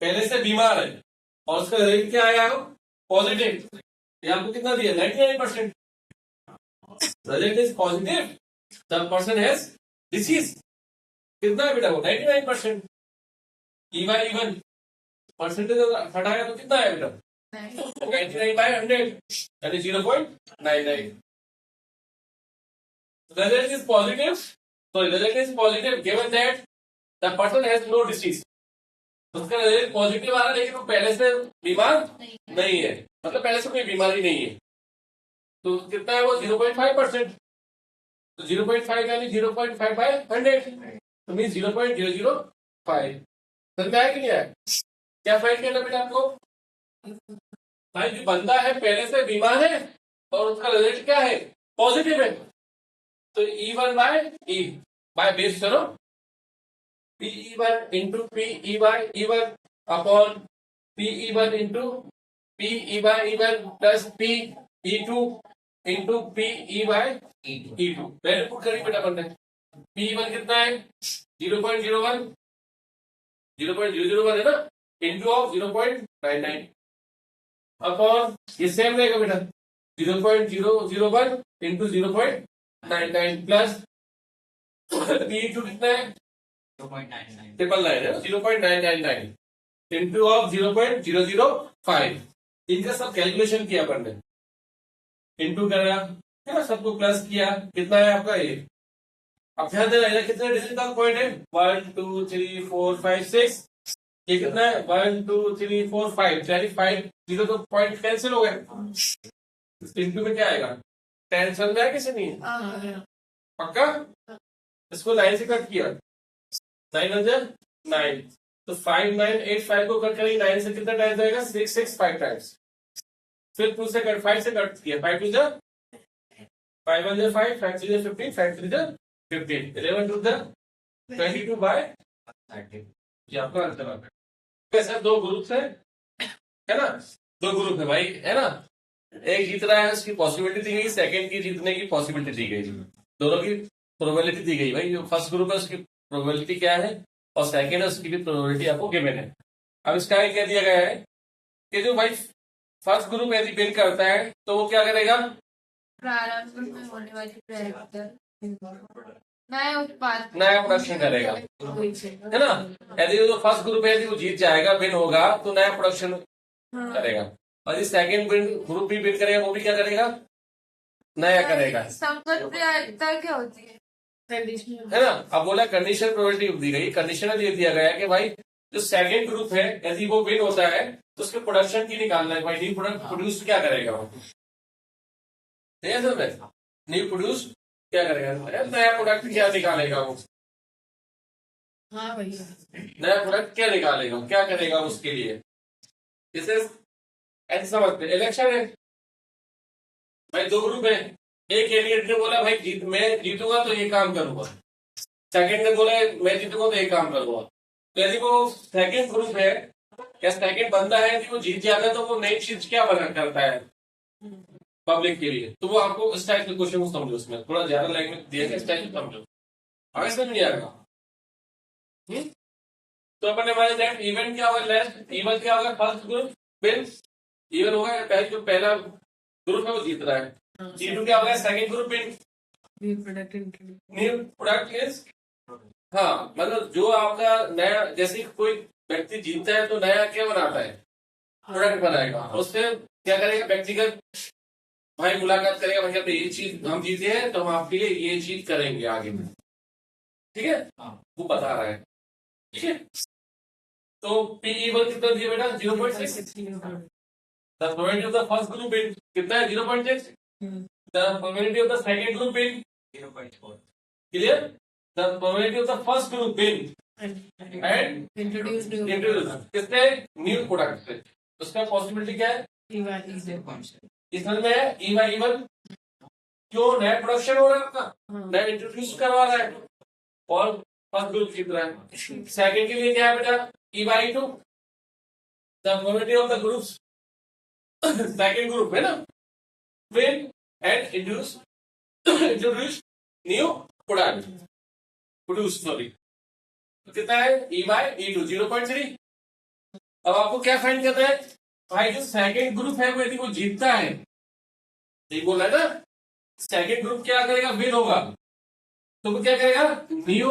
पहले से बीमार है और उसका रिजल्ट क्या आया हो, पॉजिटिव, ये आपको कितना दिया, 99%, result is positive, the person has disease, कितना है बेटा वो, 99%। E1 परसेंटेज हटाया तो कितना है बेटा, 99/100 यानी 0.99। Result is positive. So result is positive given that the person has no disease. उसका रिजल्ट पॉजिटिव आ रहा है, लेकिन वो पहले से बीमार नहीं है, मतलब पहले से कोई बीमारी नहीं है। तो कितना है वो, 0.5%। तो 0.5 यानी 0.5/100, तो मीन 0.005। समझ में आया कि नहीं आया, क्या फाइंड करना बेटा आपको, भाई जो बंदा है पहले से बीमार है और उसका रिजल्ट क्या है, पॉजिटिव है, तो E1/E बाय बेस करो, PE1 into PE1 upon PE1 into PE1 plus PE2 into PE2। पहले पुट करिए बेटा बनने, PE1 कितना है, 0.01 है ना, इंटू ऑफ 0.99 अपॉन ये सेम रहेगा बेटा, 0.001 इंटू 0.99 प्लस PE2 कितना है, 999 है, 0.999 इंटू ऑफ 0.005। इनका सब कैलकुलेशन किया अपन ने, इंटू करा है ना, सबको प्लस किया, कितना है आपका ये, अब ध्यान देना कितने डिजिट का पॉइंट है, 1 2 3 4 5 6, ये कितना है 1 2 3 4 5, यानी 5 0 तो पॉइंट कैंसिल हो गया, इंटू में क्या आएगा, टेंशन में है किसी नहीं, पक्का, इसको 9 से कट किया, 9 तो 5985 को कट करेंगे 9 से कितना टाइम्स आएगा, 665 टाइम्स, फिर 2 से कट 5 से कट किया, 5 2 5 1 5 5 3 15 5 3 15 11 2 22/30, ये आपका आंसर आ गया। दो ग्रुप है ना, दो ग्रुप है भाई, है ना, एक जीत रहा है उसकी पॉसिबिलिटी दी गई, सेकंड की जीतने की पॉसिबिलिटी दी गई, दोनों की प्रोबेबिलिटी दी गई। भाई जो फर्स्ट ग्रुप है उसकी प्रोबेबिलिटी क्या है और सेकंड है उसकी भी प्रोबेबिलिटी आपको गिवन है। अब इसका आगे क्या दिया गया है कि जो भाई फर्स्ट ग्रुप यदि विन करता है तो वो क्या करेगा, प्रारंभ में होने वाली प्रक्रिया नया उत्पाद नया प्रोडक्शन करेगा, है ना। यदि जो फर्स्ट ग्रुप है यदि वो जीत जाएगा, विन होगा, तो नया प्रोडक्शन करेगा। और यदि सेकंड ग्रुप भी विन करेगा वो भी क्या करेगा, नया करेगा, संगत प्रायिकता क्या होती है? कंडीशनल है ना। अब बोला कंडीशन प्रोबेबिलिटी दी गई, कंडीशनल ये दिया गया कि भाई जो सेकंड ग्रुप है यदि वो विन होता है तो उसके प्रोडक्शन की निकालना है, भाई न्यू प्रोडक्ट प्रोड्यूस क्या करेगा वो, न्यू प्रोड्यूस क्या करेगा, नया प्रोडक्ट क्या निकालेगा वो, हाँ भैया नया प्रोडक्ट क्या निकालेगा, क्या करेगा उसके लिए। जैसे ऐसे समझते इलेक्शन है भाई, दो ग्रुप है, एक कैंडिडेट ने बोला भाई मैं जीतूंगा तो ये काम करूंगा, सेकंड ने बोला मैं जीतूंगा तो ये काम करूंगा। तो यदि वो सेकंड ग्रुप है या सेकंड बंदा है यदि वो जीत जाता है तो वो नई चीज क्या बना करता है पब्लिक के लिए, तो वो आपको इस टाइप के क्वेश्चन को समझो, उसमें थोड़ा ज्यादा लैंग्वेज दिया है, इस टाइप से समझो, आगे समझ नहीं आएगा। तो अपन ने माना दैट इवेंट क्या होगा, लास्ट इवेंट क्या होगा, फर्स्ट ग्रुप विन, इवन होगा पहले जो पहला ग्रुप है वो जीत रहा है। G2 क्या होगा, second group win, new product is, हाँ मतलब जो आपका नया, जैसे कोई व्यक्ति जीतता है तो नया क्या बनाता है, प्रोडक्ट बनाएगा, उससे क्या करेगा व्यक्तिगत भाई मुलाकात करेगा, भाई अपने ये चीज हम जीते हैं तो हम आपके लिए ये चीज करेंगे आगे में, ठीक है, वो बता रहा है, ठीक है। तो P1 कितना दिया बेटा, 0.6, the probability of the first group in कितना है, 0.6, the probability of the second group in 0.4, clear, the probability of the first group in and introduce कितने न्यू प्रोडक्ट से, उसका पॉसिबिलिटी क्या है, इसमें है E1 क्यों, नया प्रोडक्शन हो रहा है आपका, नया इंट्रोड्यूस करवा रहा है और फर्स्ट ग्रुप जीत रहा है। सेकंड के लिए क्या है बेटा, E2 the probability of the groups, second group है ना, win and introduce new product produce, sorry, तो कितना है E2 0.3। अब आपको क्या फाइंड करना है, भाई जो सेकंड ग्रुप है वो यदि वो जीतता है, ठीक बोला है ना, सेकंड ग्रुप क्या करेगा, विन होगा, तो वो क्या करेगा, न्यू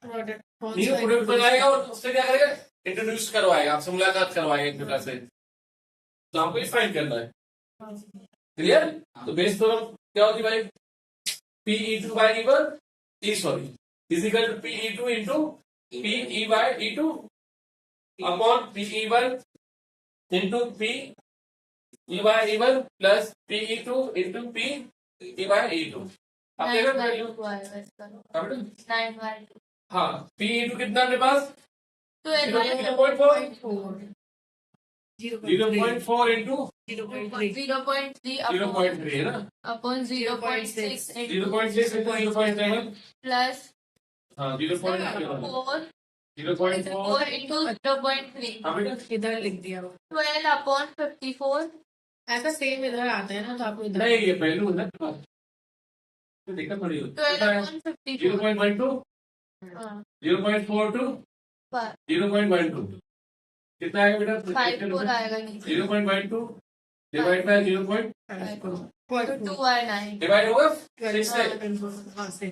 प्रोडक्ट बनाएगा और उससे क्या करेगा, इंट्रोड्यूस करवाएगा, आपसे मुलाकात करवाएगा एक प्रकार से, तो आपको ये फाइंड करना है, क्लियर। तो बेस तो क्या होती भाई, P2 by E1 sorry is equal to P2 into P by E2 upon P1 into P by E1 plus P2 into P by E2। अब हाँ P2 कितना अपने पास, तो 0.4 इंटू 0.3 है ना, अपॉन 0.6 0.6 इंटू 0.7 प्लस हाँ 0.4 इंटू 0.3 हाँ बेटा, इधर लिख दिया 12 अपॉन 54 ऐसा सेम इधर आता है ना, तो आपको इधर नहीं ये पहलू है ना, तो देखना पड़ेगा, 12 अपॉन 54 0.12 0.42 0.12 कितना आएगा बेटा, 54 आएगा नीचे 0.12 डिवाइड बाय 0. 2 आए 9 डिवाइड होगा 6 से, हाँ 6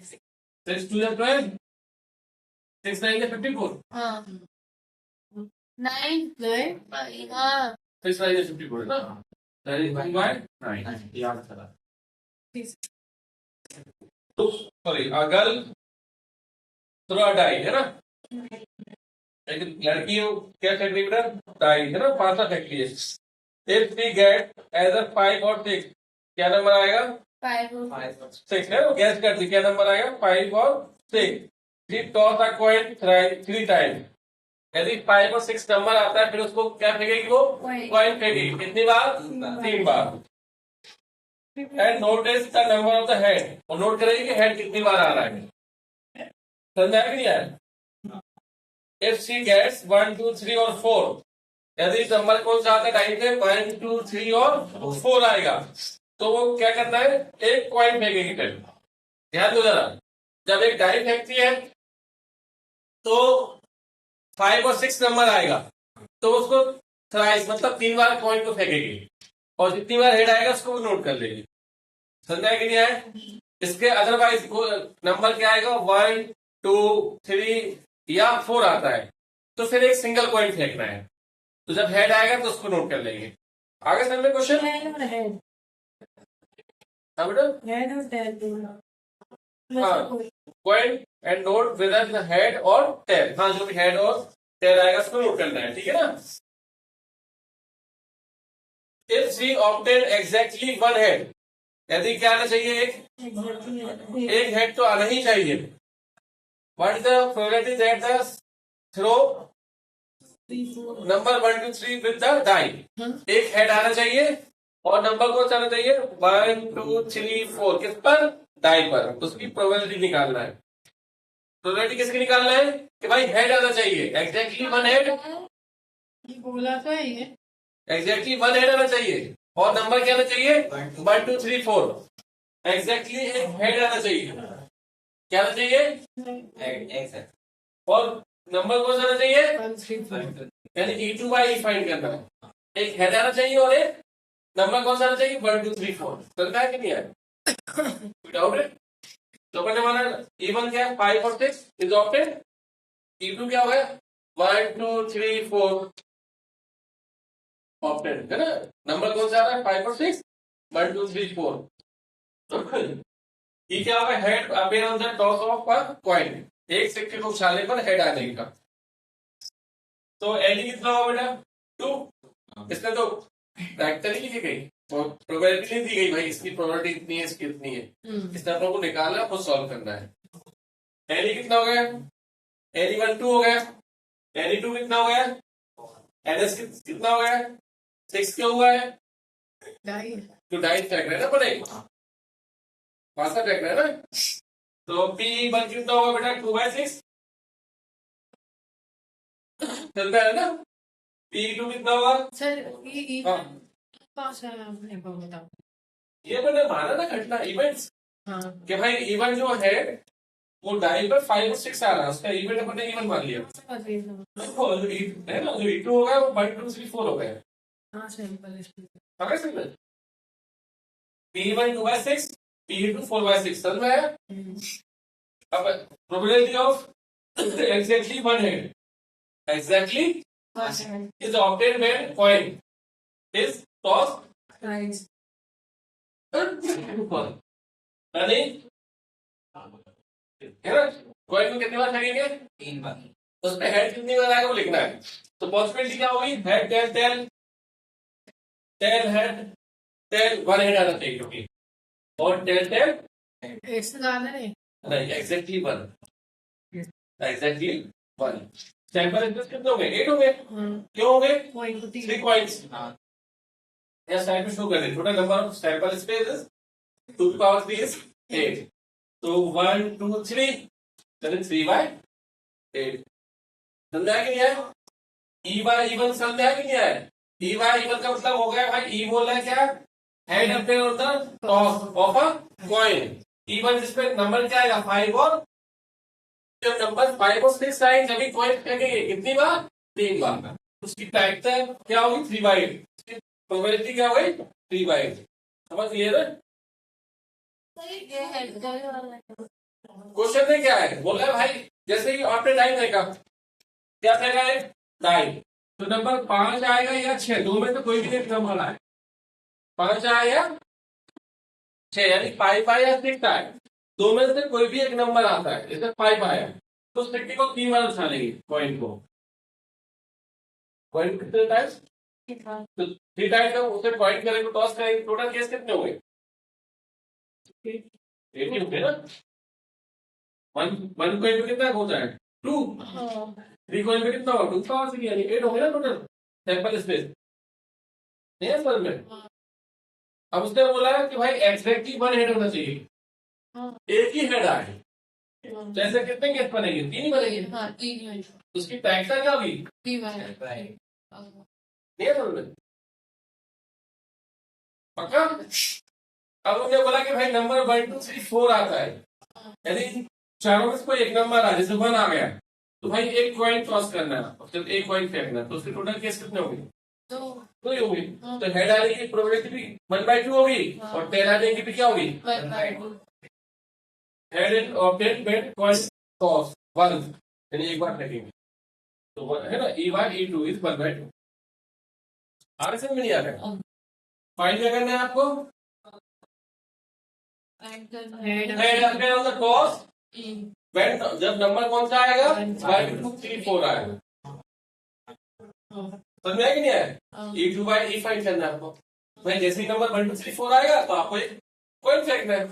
6 2 12 6 9 54 हाँ 9 हाँ 6 9 54 है ना, दैट इज 1 बाय 9 याद करा। तो सॉरी अगर थोड़ा डाई है ना, एक लड़की क्या कर रही है बेटा, डाई है ना, पांचवा फैक्ट्री है, इफ वी गेट एज 5 और 6 क्या नंबर आएगा, 6 है, वो गैस कर दी क्या नंबर आएगा, 5 और 6। जी टॉस अ कॉइन 3 टाइम, यदि 5 और 6 नंबर आता है फिर उसको क्या फेंकेगी, वो कॉइन फेंकेगी, कितनी बार, 3 बार, and notice the number of the head, और नोट करेगी कि हेड कितनी बार आ रहा है, समझ आया कि नहीं आया। If she gets 1 2 3 और 4 यदि नंबर कौन सा आता है टाइम पे 1 2 3 और 4 आएगा तो वो क्या करना है, एक कॉइन फेंकेगी टेल। ध्यान दो जरा, जब एक डाई फेंकती है तो 5 और 6 नंबर आएगा तो उसको थ्राइस मतलब 3 बार कॉइन को फेंकेगी और जितनी बार हेड आएगा उसको वो नोट कर लेगी। समझा है कि नहीं है? इसके अदरवाइज नंबर क्या आएगा 1 2 3 या 4 आता है तो फिर एक सिंगल कॉइन फेंकना है, तो जब हेड आएगा तो उसको नोट कर लेंगे। आगे सर में क्वेश्चन हेड हाँ बेटा, हेड और टेल दोनों। हाँ coin and note whether the head और टेल, हाँ जो भी हेड और टेल आएगा उसको नोट करना है, ठीक है ना। If she obtain exactly one head, यदि क्या आना चाहिए, एक हेड तो आना ही चाहिए। What is the probability that the throw number 1 2 3 with the die, एक हेड आना चाहिए और नंबर कौन सा आना चाहिए 1 2 3 4 किस पर, डाई पर, उसकी प्रोबेबिलिटी निकालना है। प्रोबेबिलिटी किसकी निकालना है कि भाई हेड आना चाहिए, एग्जैक्टली वन हेड, बोला तो है ये एग्जैक्टली वन हेड आना चाहिए और नंबर क्या आना चाहिए 1 2 3 4, एग्जैक्टली एक हेड आना चाहिए, क्या आना चाहिए और नंबर कौन सा आना चाहिए, 1 3 4 यानी E2 बाई E फाइंड करना है, एक हेड आना चाहिए और एक नंबर कौन सा आना चाहिए 1 2 3 4। चलता है कि नहीं है डाउट है? तो अपने माना E1 क्या है 5 और 6 इज ऑप्टेन, E2 क्या होगा 1 2 3 4 ऑप्टेन है ना। नंबर कौन सा आ रहा है 5 और 6 1 2 3 4। ये क्या होगा head appear on the toss of पर कॉइन, एक सिक्के को उछालने पर हेड आ जाएगा। तो एल कितना होगा बेटा 2, इसमें तो फैक्टर ही लिखी गई और प्रोबेबिलिटी नहीं दी गई भाई इसकी प्रोबेबिलिटी इतनी है इसकी इतनी है, इस नंबर को निकालना खुद सॉल्व करना है। एल कितना हो गया, एल 1 2 हो गया, एल 2 कितना हो गया, एनएस कितना हो गया 6 क्या हुआ है, डाई तो डाई फेंक रहे ना पड़े पासा फेंक रहे ना, तो P1 कितना होगा बेटा 2/6 चलता है ना। P2 कितना होगा, सर ये हाँ पास है आपने बताओ। ये मैंने माना ना घटना इवेंट्स हाँ कि भाई इवेंट जो है वो डाई पर 5 और 6 आ रहा है, उसका इवेंट अपने इवेंट मान लिया तो जो है ना जो E2 होगा वो 1 2 3 4 हो गया। हाँ सिंपल अगर सिंपल P1 2/6 P2 4/6 समझ में आया। अब probability of exactly one head, exactly is obtained when coin is tossed यानी है ना, कॉइन को कितनी बार फेंकेंगे 3 बार, उसमें हेड कितनी बार आएगा वो लिखना है। तो पॉसिबिलिटी क्या होगी head tail tail tail head tail one head आना चाहिए क्योंकि और टेल टेल इससे ज्यादा नहीं exactly one, exactly one. Sample कितने हो गए 8 हो गए, क्यों हो गए 3 कॉइन्स, या साइड में शो कर दे छोटा number of sample space is 2 की पावर 3 इज 8, तो 1 2 3 चलिए 3/8 समझा है कि नहीं है। E/E1 समझा है कि नहीं है, E/E1 का मतलब हो गया भाई E बोल रहा है क्या head appear on the top of a coin, E1 जिसपे नंबर क्या आएगा 5 और जब नंबर 5 और 6 आए जब कॉइन फेंकेंगे कितनी बार 3 बार, उसकी फैक्टर क्या होगी 3/8, प्रोबेबिलिटी क्या होगी 3/8। समझ गए ना। क्वेश्चन में क्या है बोला है भाई जैसे कि आपने डाई फेंका, क्या फेंका है डाई, तो नंबर 5 आएगा या 6 दो में तो कोई भी एक नंबर आए 5 आए या 6 यानी 5 आए या 6 आए, दो में से कोई भी एक नंबर आता है, जैसे 5 आया तो सिक्के को 3 बार उछालेंगे कॉइन को, कॉइन कितने टाइम्स तो 3 टाइम्स का उसे पॉइंट करेंगे टॉस करेंगे, टोटल केस कितने हो गए 80 हो गए ना। 1 कॉइन पे कितना होता है 2, 3 कॉइन पे कितना होगा 2 पावर 3 यानी 8 हो गए ना टोटल सैंपल स्पेस, नहीं है समझ में। अब उसने बोला कि भाई एग्जैक्टली वन हेड होना चाहिए, एक ही हेड आए तो ऐसे कितने केस बनेंगे 3 ही बनेंगे, हाँ 3 उसकी फैक्टर क्या होगी नहीं है समझ में? पक्का? अब उन्होंने बोला कि भाई नंबर 1 2 3 4 आता है, यदि चारों में से कोई एक नंबर आ, जैसे 1 आ गया, तो भाई एक कॉइन टॉस करना है, सिर्फ एक कॉइन फेंकना है, तो उसके टोटल केस कितने होंगे? दो ही होगी। तो हेड आने की प्रोबेबिलिटी भी 1/2 होगी और टेल आने की भी क्या होगी? 1/2। Head and obtain bet coin toss 1, यानी एक बार फेंकेंगे, तो है ना, E1 E2 इज 1/2। आ रहा समझ में नहीं आ रहा? फाइंड क्या करना है आपको? Head obtain on the toss when, जब नंबर कौन सा आएगा? 1 2 3 4 आएगा। समझ में आया कि नहीं आया? E2 by E फाइंड करना है आपको। भाई जैसे ही नंबर 1 2 3 4 आएगा तो आपको एक कॉइन फेंकना है,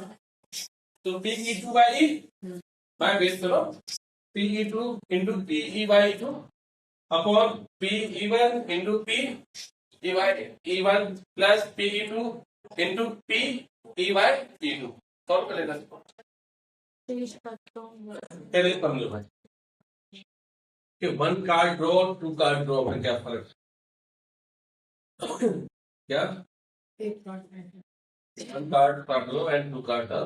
तो PE2 by E by base करो, PE2 into PE by E2 upon PE1 into PE by E1 plus PE2 into PE by E2। Solve कर लेना पहले समझो भाई कि 1 कार्ड ड्रॉ 2 कार्ड ड्रॉ में क्या फर्क क्या? 1 कार्ड का ड्रॉ एंड 2 कार्ड का,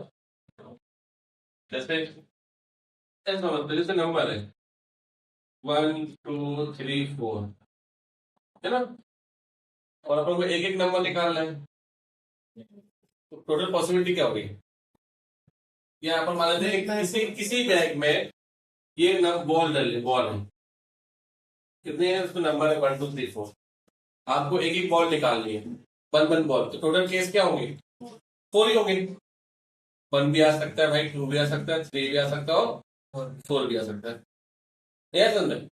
जैसे ऐसा मतलब जैसे नंबर है 1 2 3 4, है ना, और अपन को एक एक नंबर निकालना है, तो टोटल पॉसिबिलिटी क्या होगी? या अपन मान लेते हैं किसी बैग में ये बॉल है, कितने हैं उसमें नंबर है 1 2 3 4, आपको एक एक बॉल निकालनी है, 1 बॉल, तो टोटल केस क्या होंगे? 4 ही होंगे। 1 भी आ सकता है भाई, 2 भी आ सकता है, 3 भी आ सकता है और 4 भी आ सकता है, यह समझ में?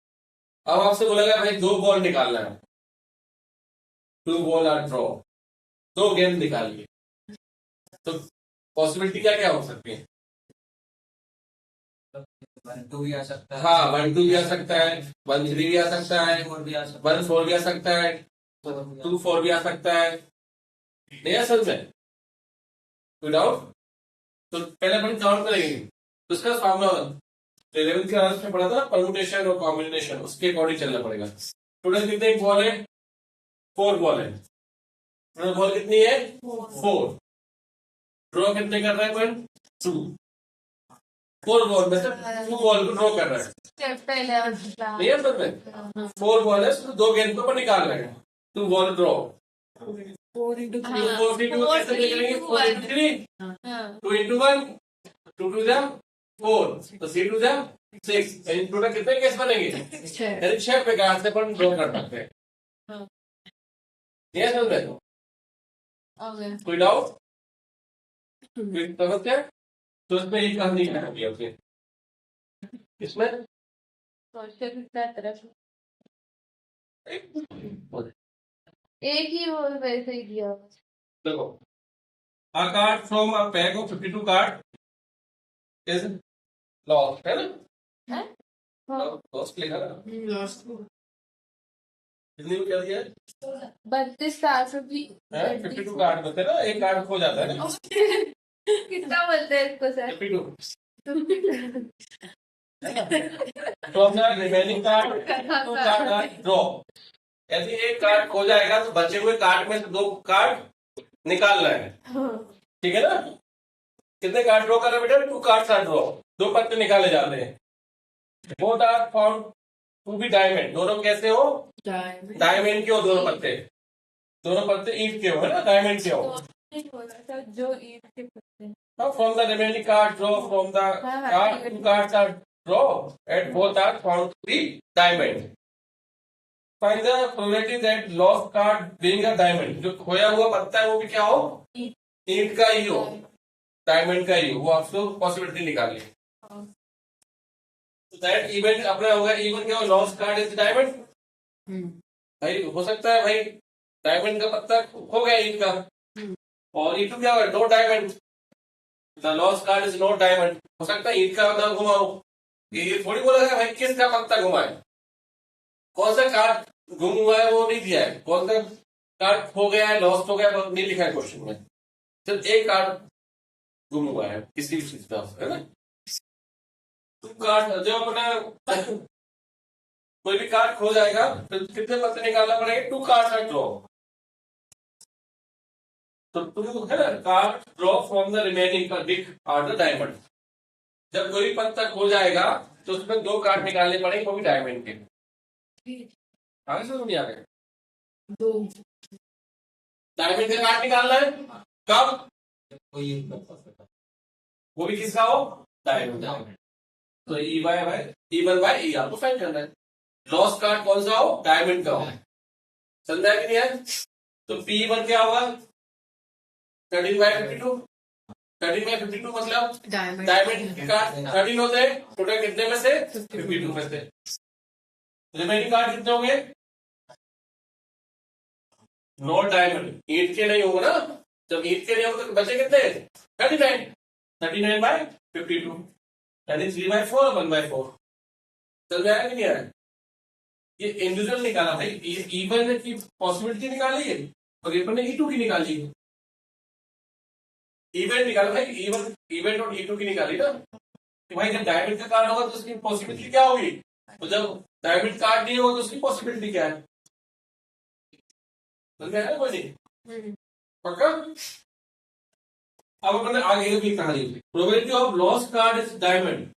अब आपसे बोला गया भाई 2 बॉल निकालना है, 2 बॉल आर ड्रॉ, 2 गेंद निकालिए, तो पॉसिबिलिटी क्या क्या हो सकती है? 1 2 भी आ सकता है, हाँ 1 2 भी आ सकता है, 1 3 भी आ सकता है, 4 भी आ सकता 1 4 भी आ सकता है, 2 4 भी आ सकता है, नहीं है समझ में? कोई डाउट? तो पहले अपन काउंट करेंगे, तो उसका फॉर्मूला 11th क्लास में पढ़ा था ना, परम्यूटेशन और कॉम्बिनेशन, उसके अकॉर्डिंग चलना पड़ेगा। टोटल कितने बॉल है? 4 बॉल है। टोटल बॉल कितनी है? 4। ड्रॉ कितने कर रहा है अपन? 2। 4 बॉल में से 2 बॉल को ड्रॉ कर रहा है, नहीं है समझ में? 4 बॉल है, तो 2 गेंद को अपन निकाल रहे हैं, 2 बॉल ड्रॉ, 4 into 3 कैसे निकलेंगे? 4 into 3, 2 into 1, 2 to the 4, तो 3 to the 6, यानी टोटल कितने केस बनेंगे? यानी 6 प्रकार से अपन ड्रॉ कर सकते हैं, ये समझ में? कोई डाउट? कोई समस्या? तो इसमें एक कहानी होगी आपके, इसमें एक ही वो वैसे ही दिया। देखो, a card from a pack of 52 card is lost, है ना? lost लिखा ना? कितनी में क्या दिया है? 32 साल से भी 52 कार्ड होते हैं ना, एक कार्ड खो जाता है ना, कितना बोलते हैं इसको sir? 52 from the remaining card, 2 card are draw, यदि एक कार्ड खो जाएगा तो बचे हुए कार्ड में से 2 कार्ड निकालना है, ठीक है ना? कितने कार्ड ड्रॉ कर रहे बेटा? 2 कार्ड्स आर ड्रॉ, 2 पत्ते निकाले जाते हैं, both are found to be diamond, दोनों कैसे हो? डायमंड के हो, दोनों पत्ते ईंट के हो, है ना, डायमंड के हो। जो ईद के पत्ते from the remaining card draw from the card, 2 cards are draw at both are found to be diamond, find the probability that lost card being a diamond, जो खोया हुआ पत्ता है वो भी क्या हो? ईंट का ही हो, डायमंड का ही हो, वो आपको पॉसिबिलिटी निकालिए। दैट इवेंट अपना होगा, इवन क्या हो? लॉस्ट कार्ड इज डायमंड, भाई हो सकता है भाई डायमंड का पत्ता खो गया ईंट का, और ईंट क्या होगा? No diamond, the lost card is not diamond, हो सकता है ईंट का पत्ता घुमाओ, ये थोड़ी बोला है भाई किसका पत्ता घुमाए, कौन सा कार्ड गुम हुआ है वो नहीं दिया है, कौन सा कार्ड खो गया है, लॉस्ट हो गया वो नहीं लिखा है क्वेश्चन में, सिर्फ एक कार्ड गुम हुआ है किसी भी चीज का, है ना? कार्ड जो अपना कोई भी कार्ड खो जाएगा तो कितने पत्ते निकालना पड़ेगा? 2 कार्ड्स आर ड्रॉ। तो 2 है ना, card draw from the remaining big are the diamond. जब कोई पत्ता खो जाएगा तो उसमें 2 कार्ड निकालने पड़ेंगे, वो भी डायमंड के। आगे से नहीं आ गए? 2 डायमंड का कार्ड निकालना है कब? कोई वो भी किसका हो? डायमंड। तो E1 बाय E आपको फाइंड करना है। लॉस्ट कार्ड कौन सा हो? डायमंड का हो। समझा कि नहीं है? तो P1 क्या होगा? 13/52। 13/52 मतलब डायमंड कार्ड 13 होते हैं टोटल, कितने में से? 52 में से। रिमेनिंग कार्ड कितने होंगे? नॉट डायमंड, ईंट के नहीं होगा ना। जब ईंट के नहीं होगा तो बचे कितने? 39। 39/52 यानी 3/4 1/4। चल जाएगा कि नहीं आया? ये इंडिविजुअल निकाला भाई, E1 की पॉसिबिलिटी निकाली है और E1 ने E2 की निकाली है। इवेंट निकाला भाई, इवेंट और E2 की निकाली ना कि भाई जब डायमंड का कार्ड होगा तो उसकी पॉसिबिलिटी क्या होगी, तो जब डायमंड कार्ड नहीं होगा तो उसकी पॉसिबिलिटी क्या है? समझ में आया कोई नहीं? पक्का? अब अपन आगे की कहानी, probability of lost card is diamond.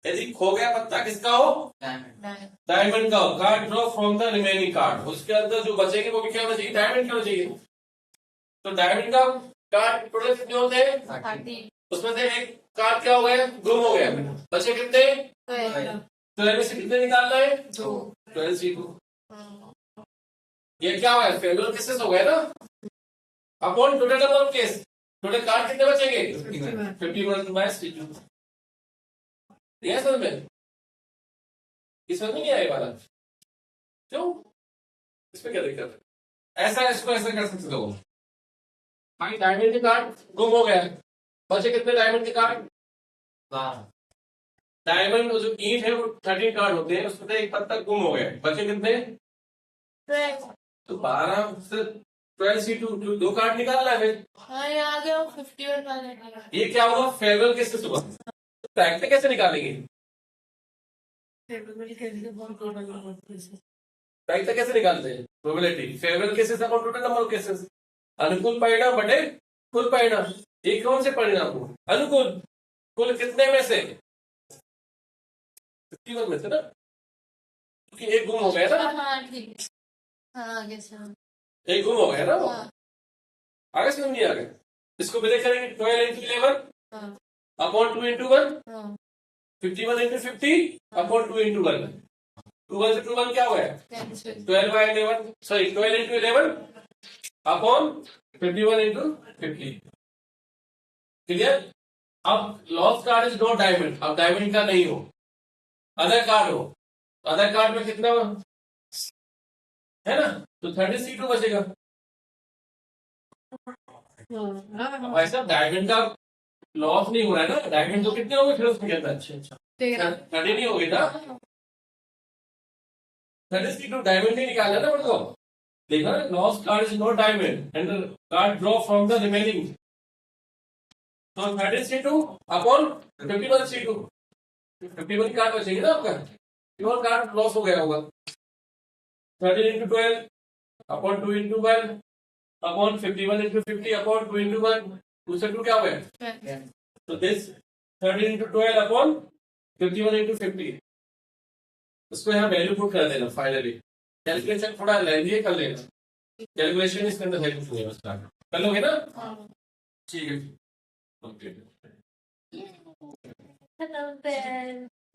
यदि खो गया पत्ता किसका हो? डायमंड का हो। Card draw from the remaining card, उसके अंदर जो बचेंगे वो भी क्या होना चाहिए? डायमंड का होना चाहिए। तो डायमंड का कार्ड टोटल कितने होते हैं? 30। उसमें से एक कार्ड क्या हो गया? गुम हो गया। बचे कितने? 12 में से कितने निकालना है? 12 C2। ये क्या हुआ? फेवरेबल केसेस हो गया ना, upon total number of case. Total card कितने बचेंगे? 51/C2। ये समझ में? इसमें नहीं आए वाला क्यों? इसमें क्या दिक्कत है? ऐसा इसको ऐसा कर सकते हो भाई, डायमंड के कार्ड गुम हो गया, बचे कितने डायमंड के कार्ड? डायमंड जो ईंट है वो 13 कार्ड होते हैं, उसमें से एक पत्ता गुम हो गया, बचे कितने? 12। तो 12 से 12 C2 2 कार्ड निकालना है। हाँ, ये आ गया 51 वाले। ये क्या होगा? फेवरेबल केसेस होगा। प्रैक्टिस कैसे निकालेंगे? प्रैक्टिस कैसे निकालते हैं? Probability favourable cases upon total number of cases. अनुकूल परिणाम बटे कुल परिणाम। ये कौन से परिणाम हो? अनुकूल। कुल कितने में से? 51 में से ना, क्योंकि एक गुम हो गया ना। हाँ ठीक है, हाँ आगे चलो। एक गुम हो गया ना, हाँ। आगे समझ नहीं आ गया? इसको ब्रेक करेंगे 12 into 11 हाँ। अपॉन 2 into 1, हाँ। 51 into 50 अपॉन 2 into 1। 2 1 से 2 1 क्या हो गया? 12/11, sorry 12 into 11 upon 51 into 50। Clear? अब lost card is not diamond, अब डायमंड का नहीं हो, अदर कार्ड हो। अदर कार्ड में कितना है ना, तो 30 C2 बचेगा। भाई साहब डायमंड का लॉस नहीं हो रहा है ना, डायमंड तो कितने हो गए फिर उसके अंदर? अच्छा 30 नहीं हो गई ना, 30 C2 डायमंड नहीं निकाला ना मेरे को। देखा ना, lost card is not diamond and card draw from the remaining. तो 30 C2 अपॉन 51 C2, 51 कार्ड बचेगी ना आपका, 51 कार्ड लॉस हो गया होगा। 13 into 12 upon 2 into 1 upon 51 into 50 upon 2 into 1, 2 से 2 क्या हो गया? तो दिस 13 into 12 अपॉन 51 into 50। उसको यहाँ वैल्यू पुट कर देना फाइनली। कैलकुलेशन थोड़ा लेंदी कर लेना, कैलकुलेशन इसके अंदर है कुछ नहीं, बस कर लोगे ना? ठीक है, ओके। Hello there.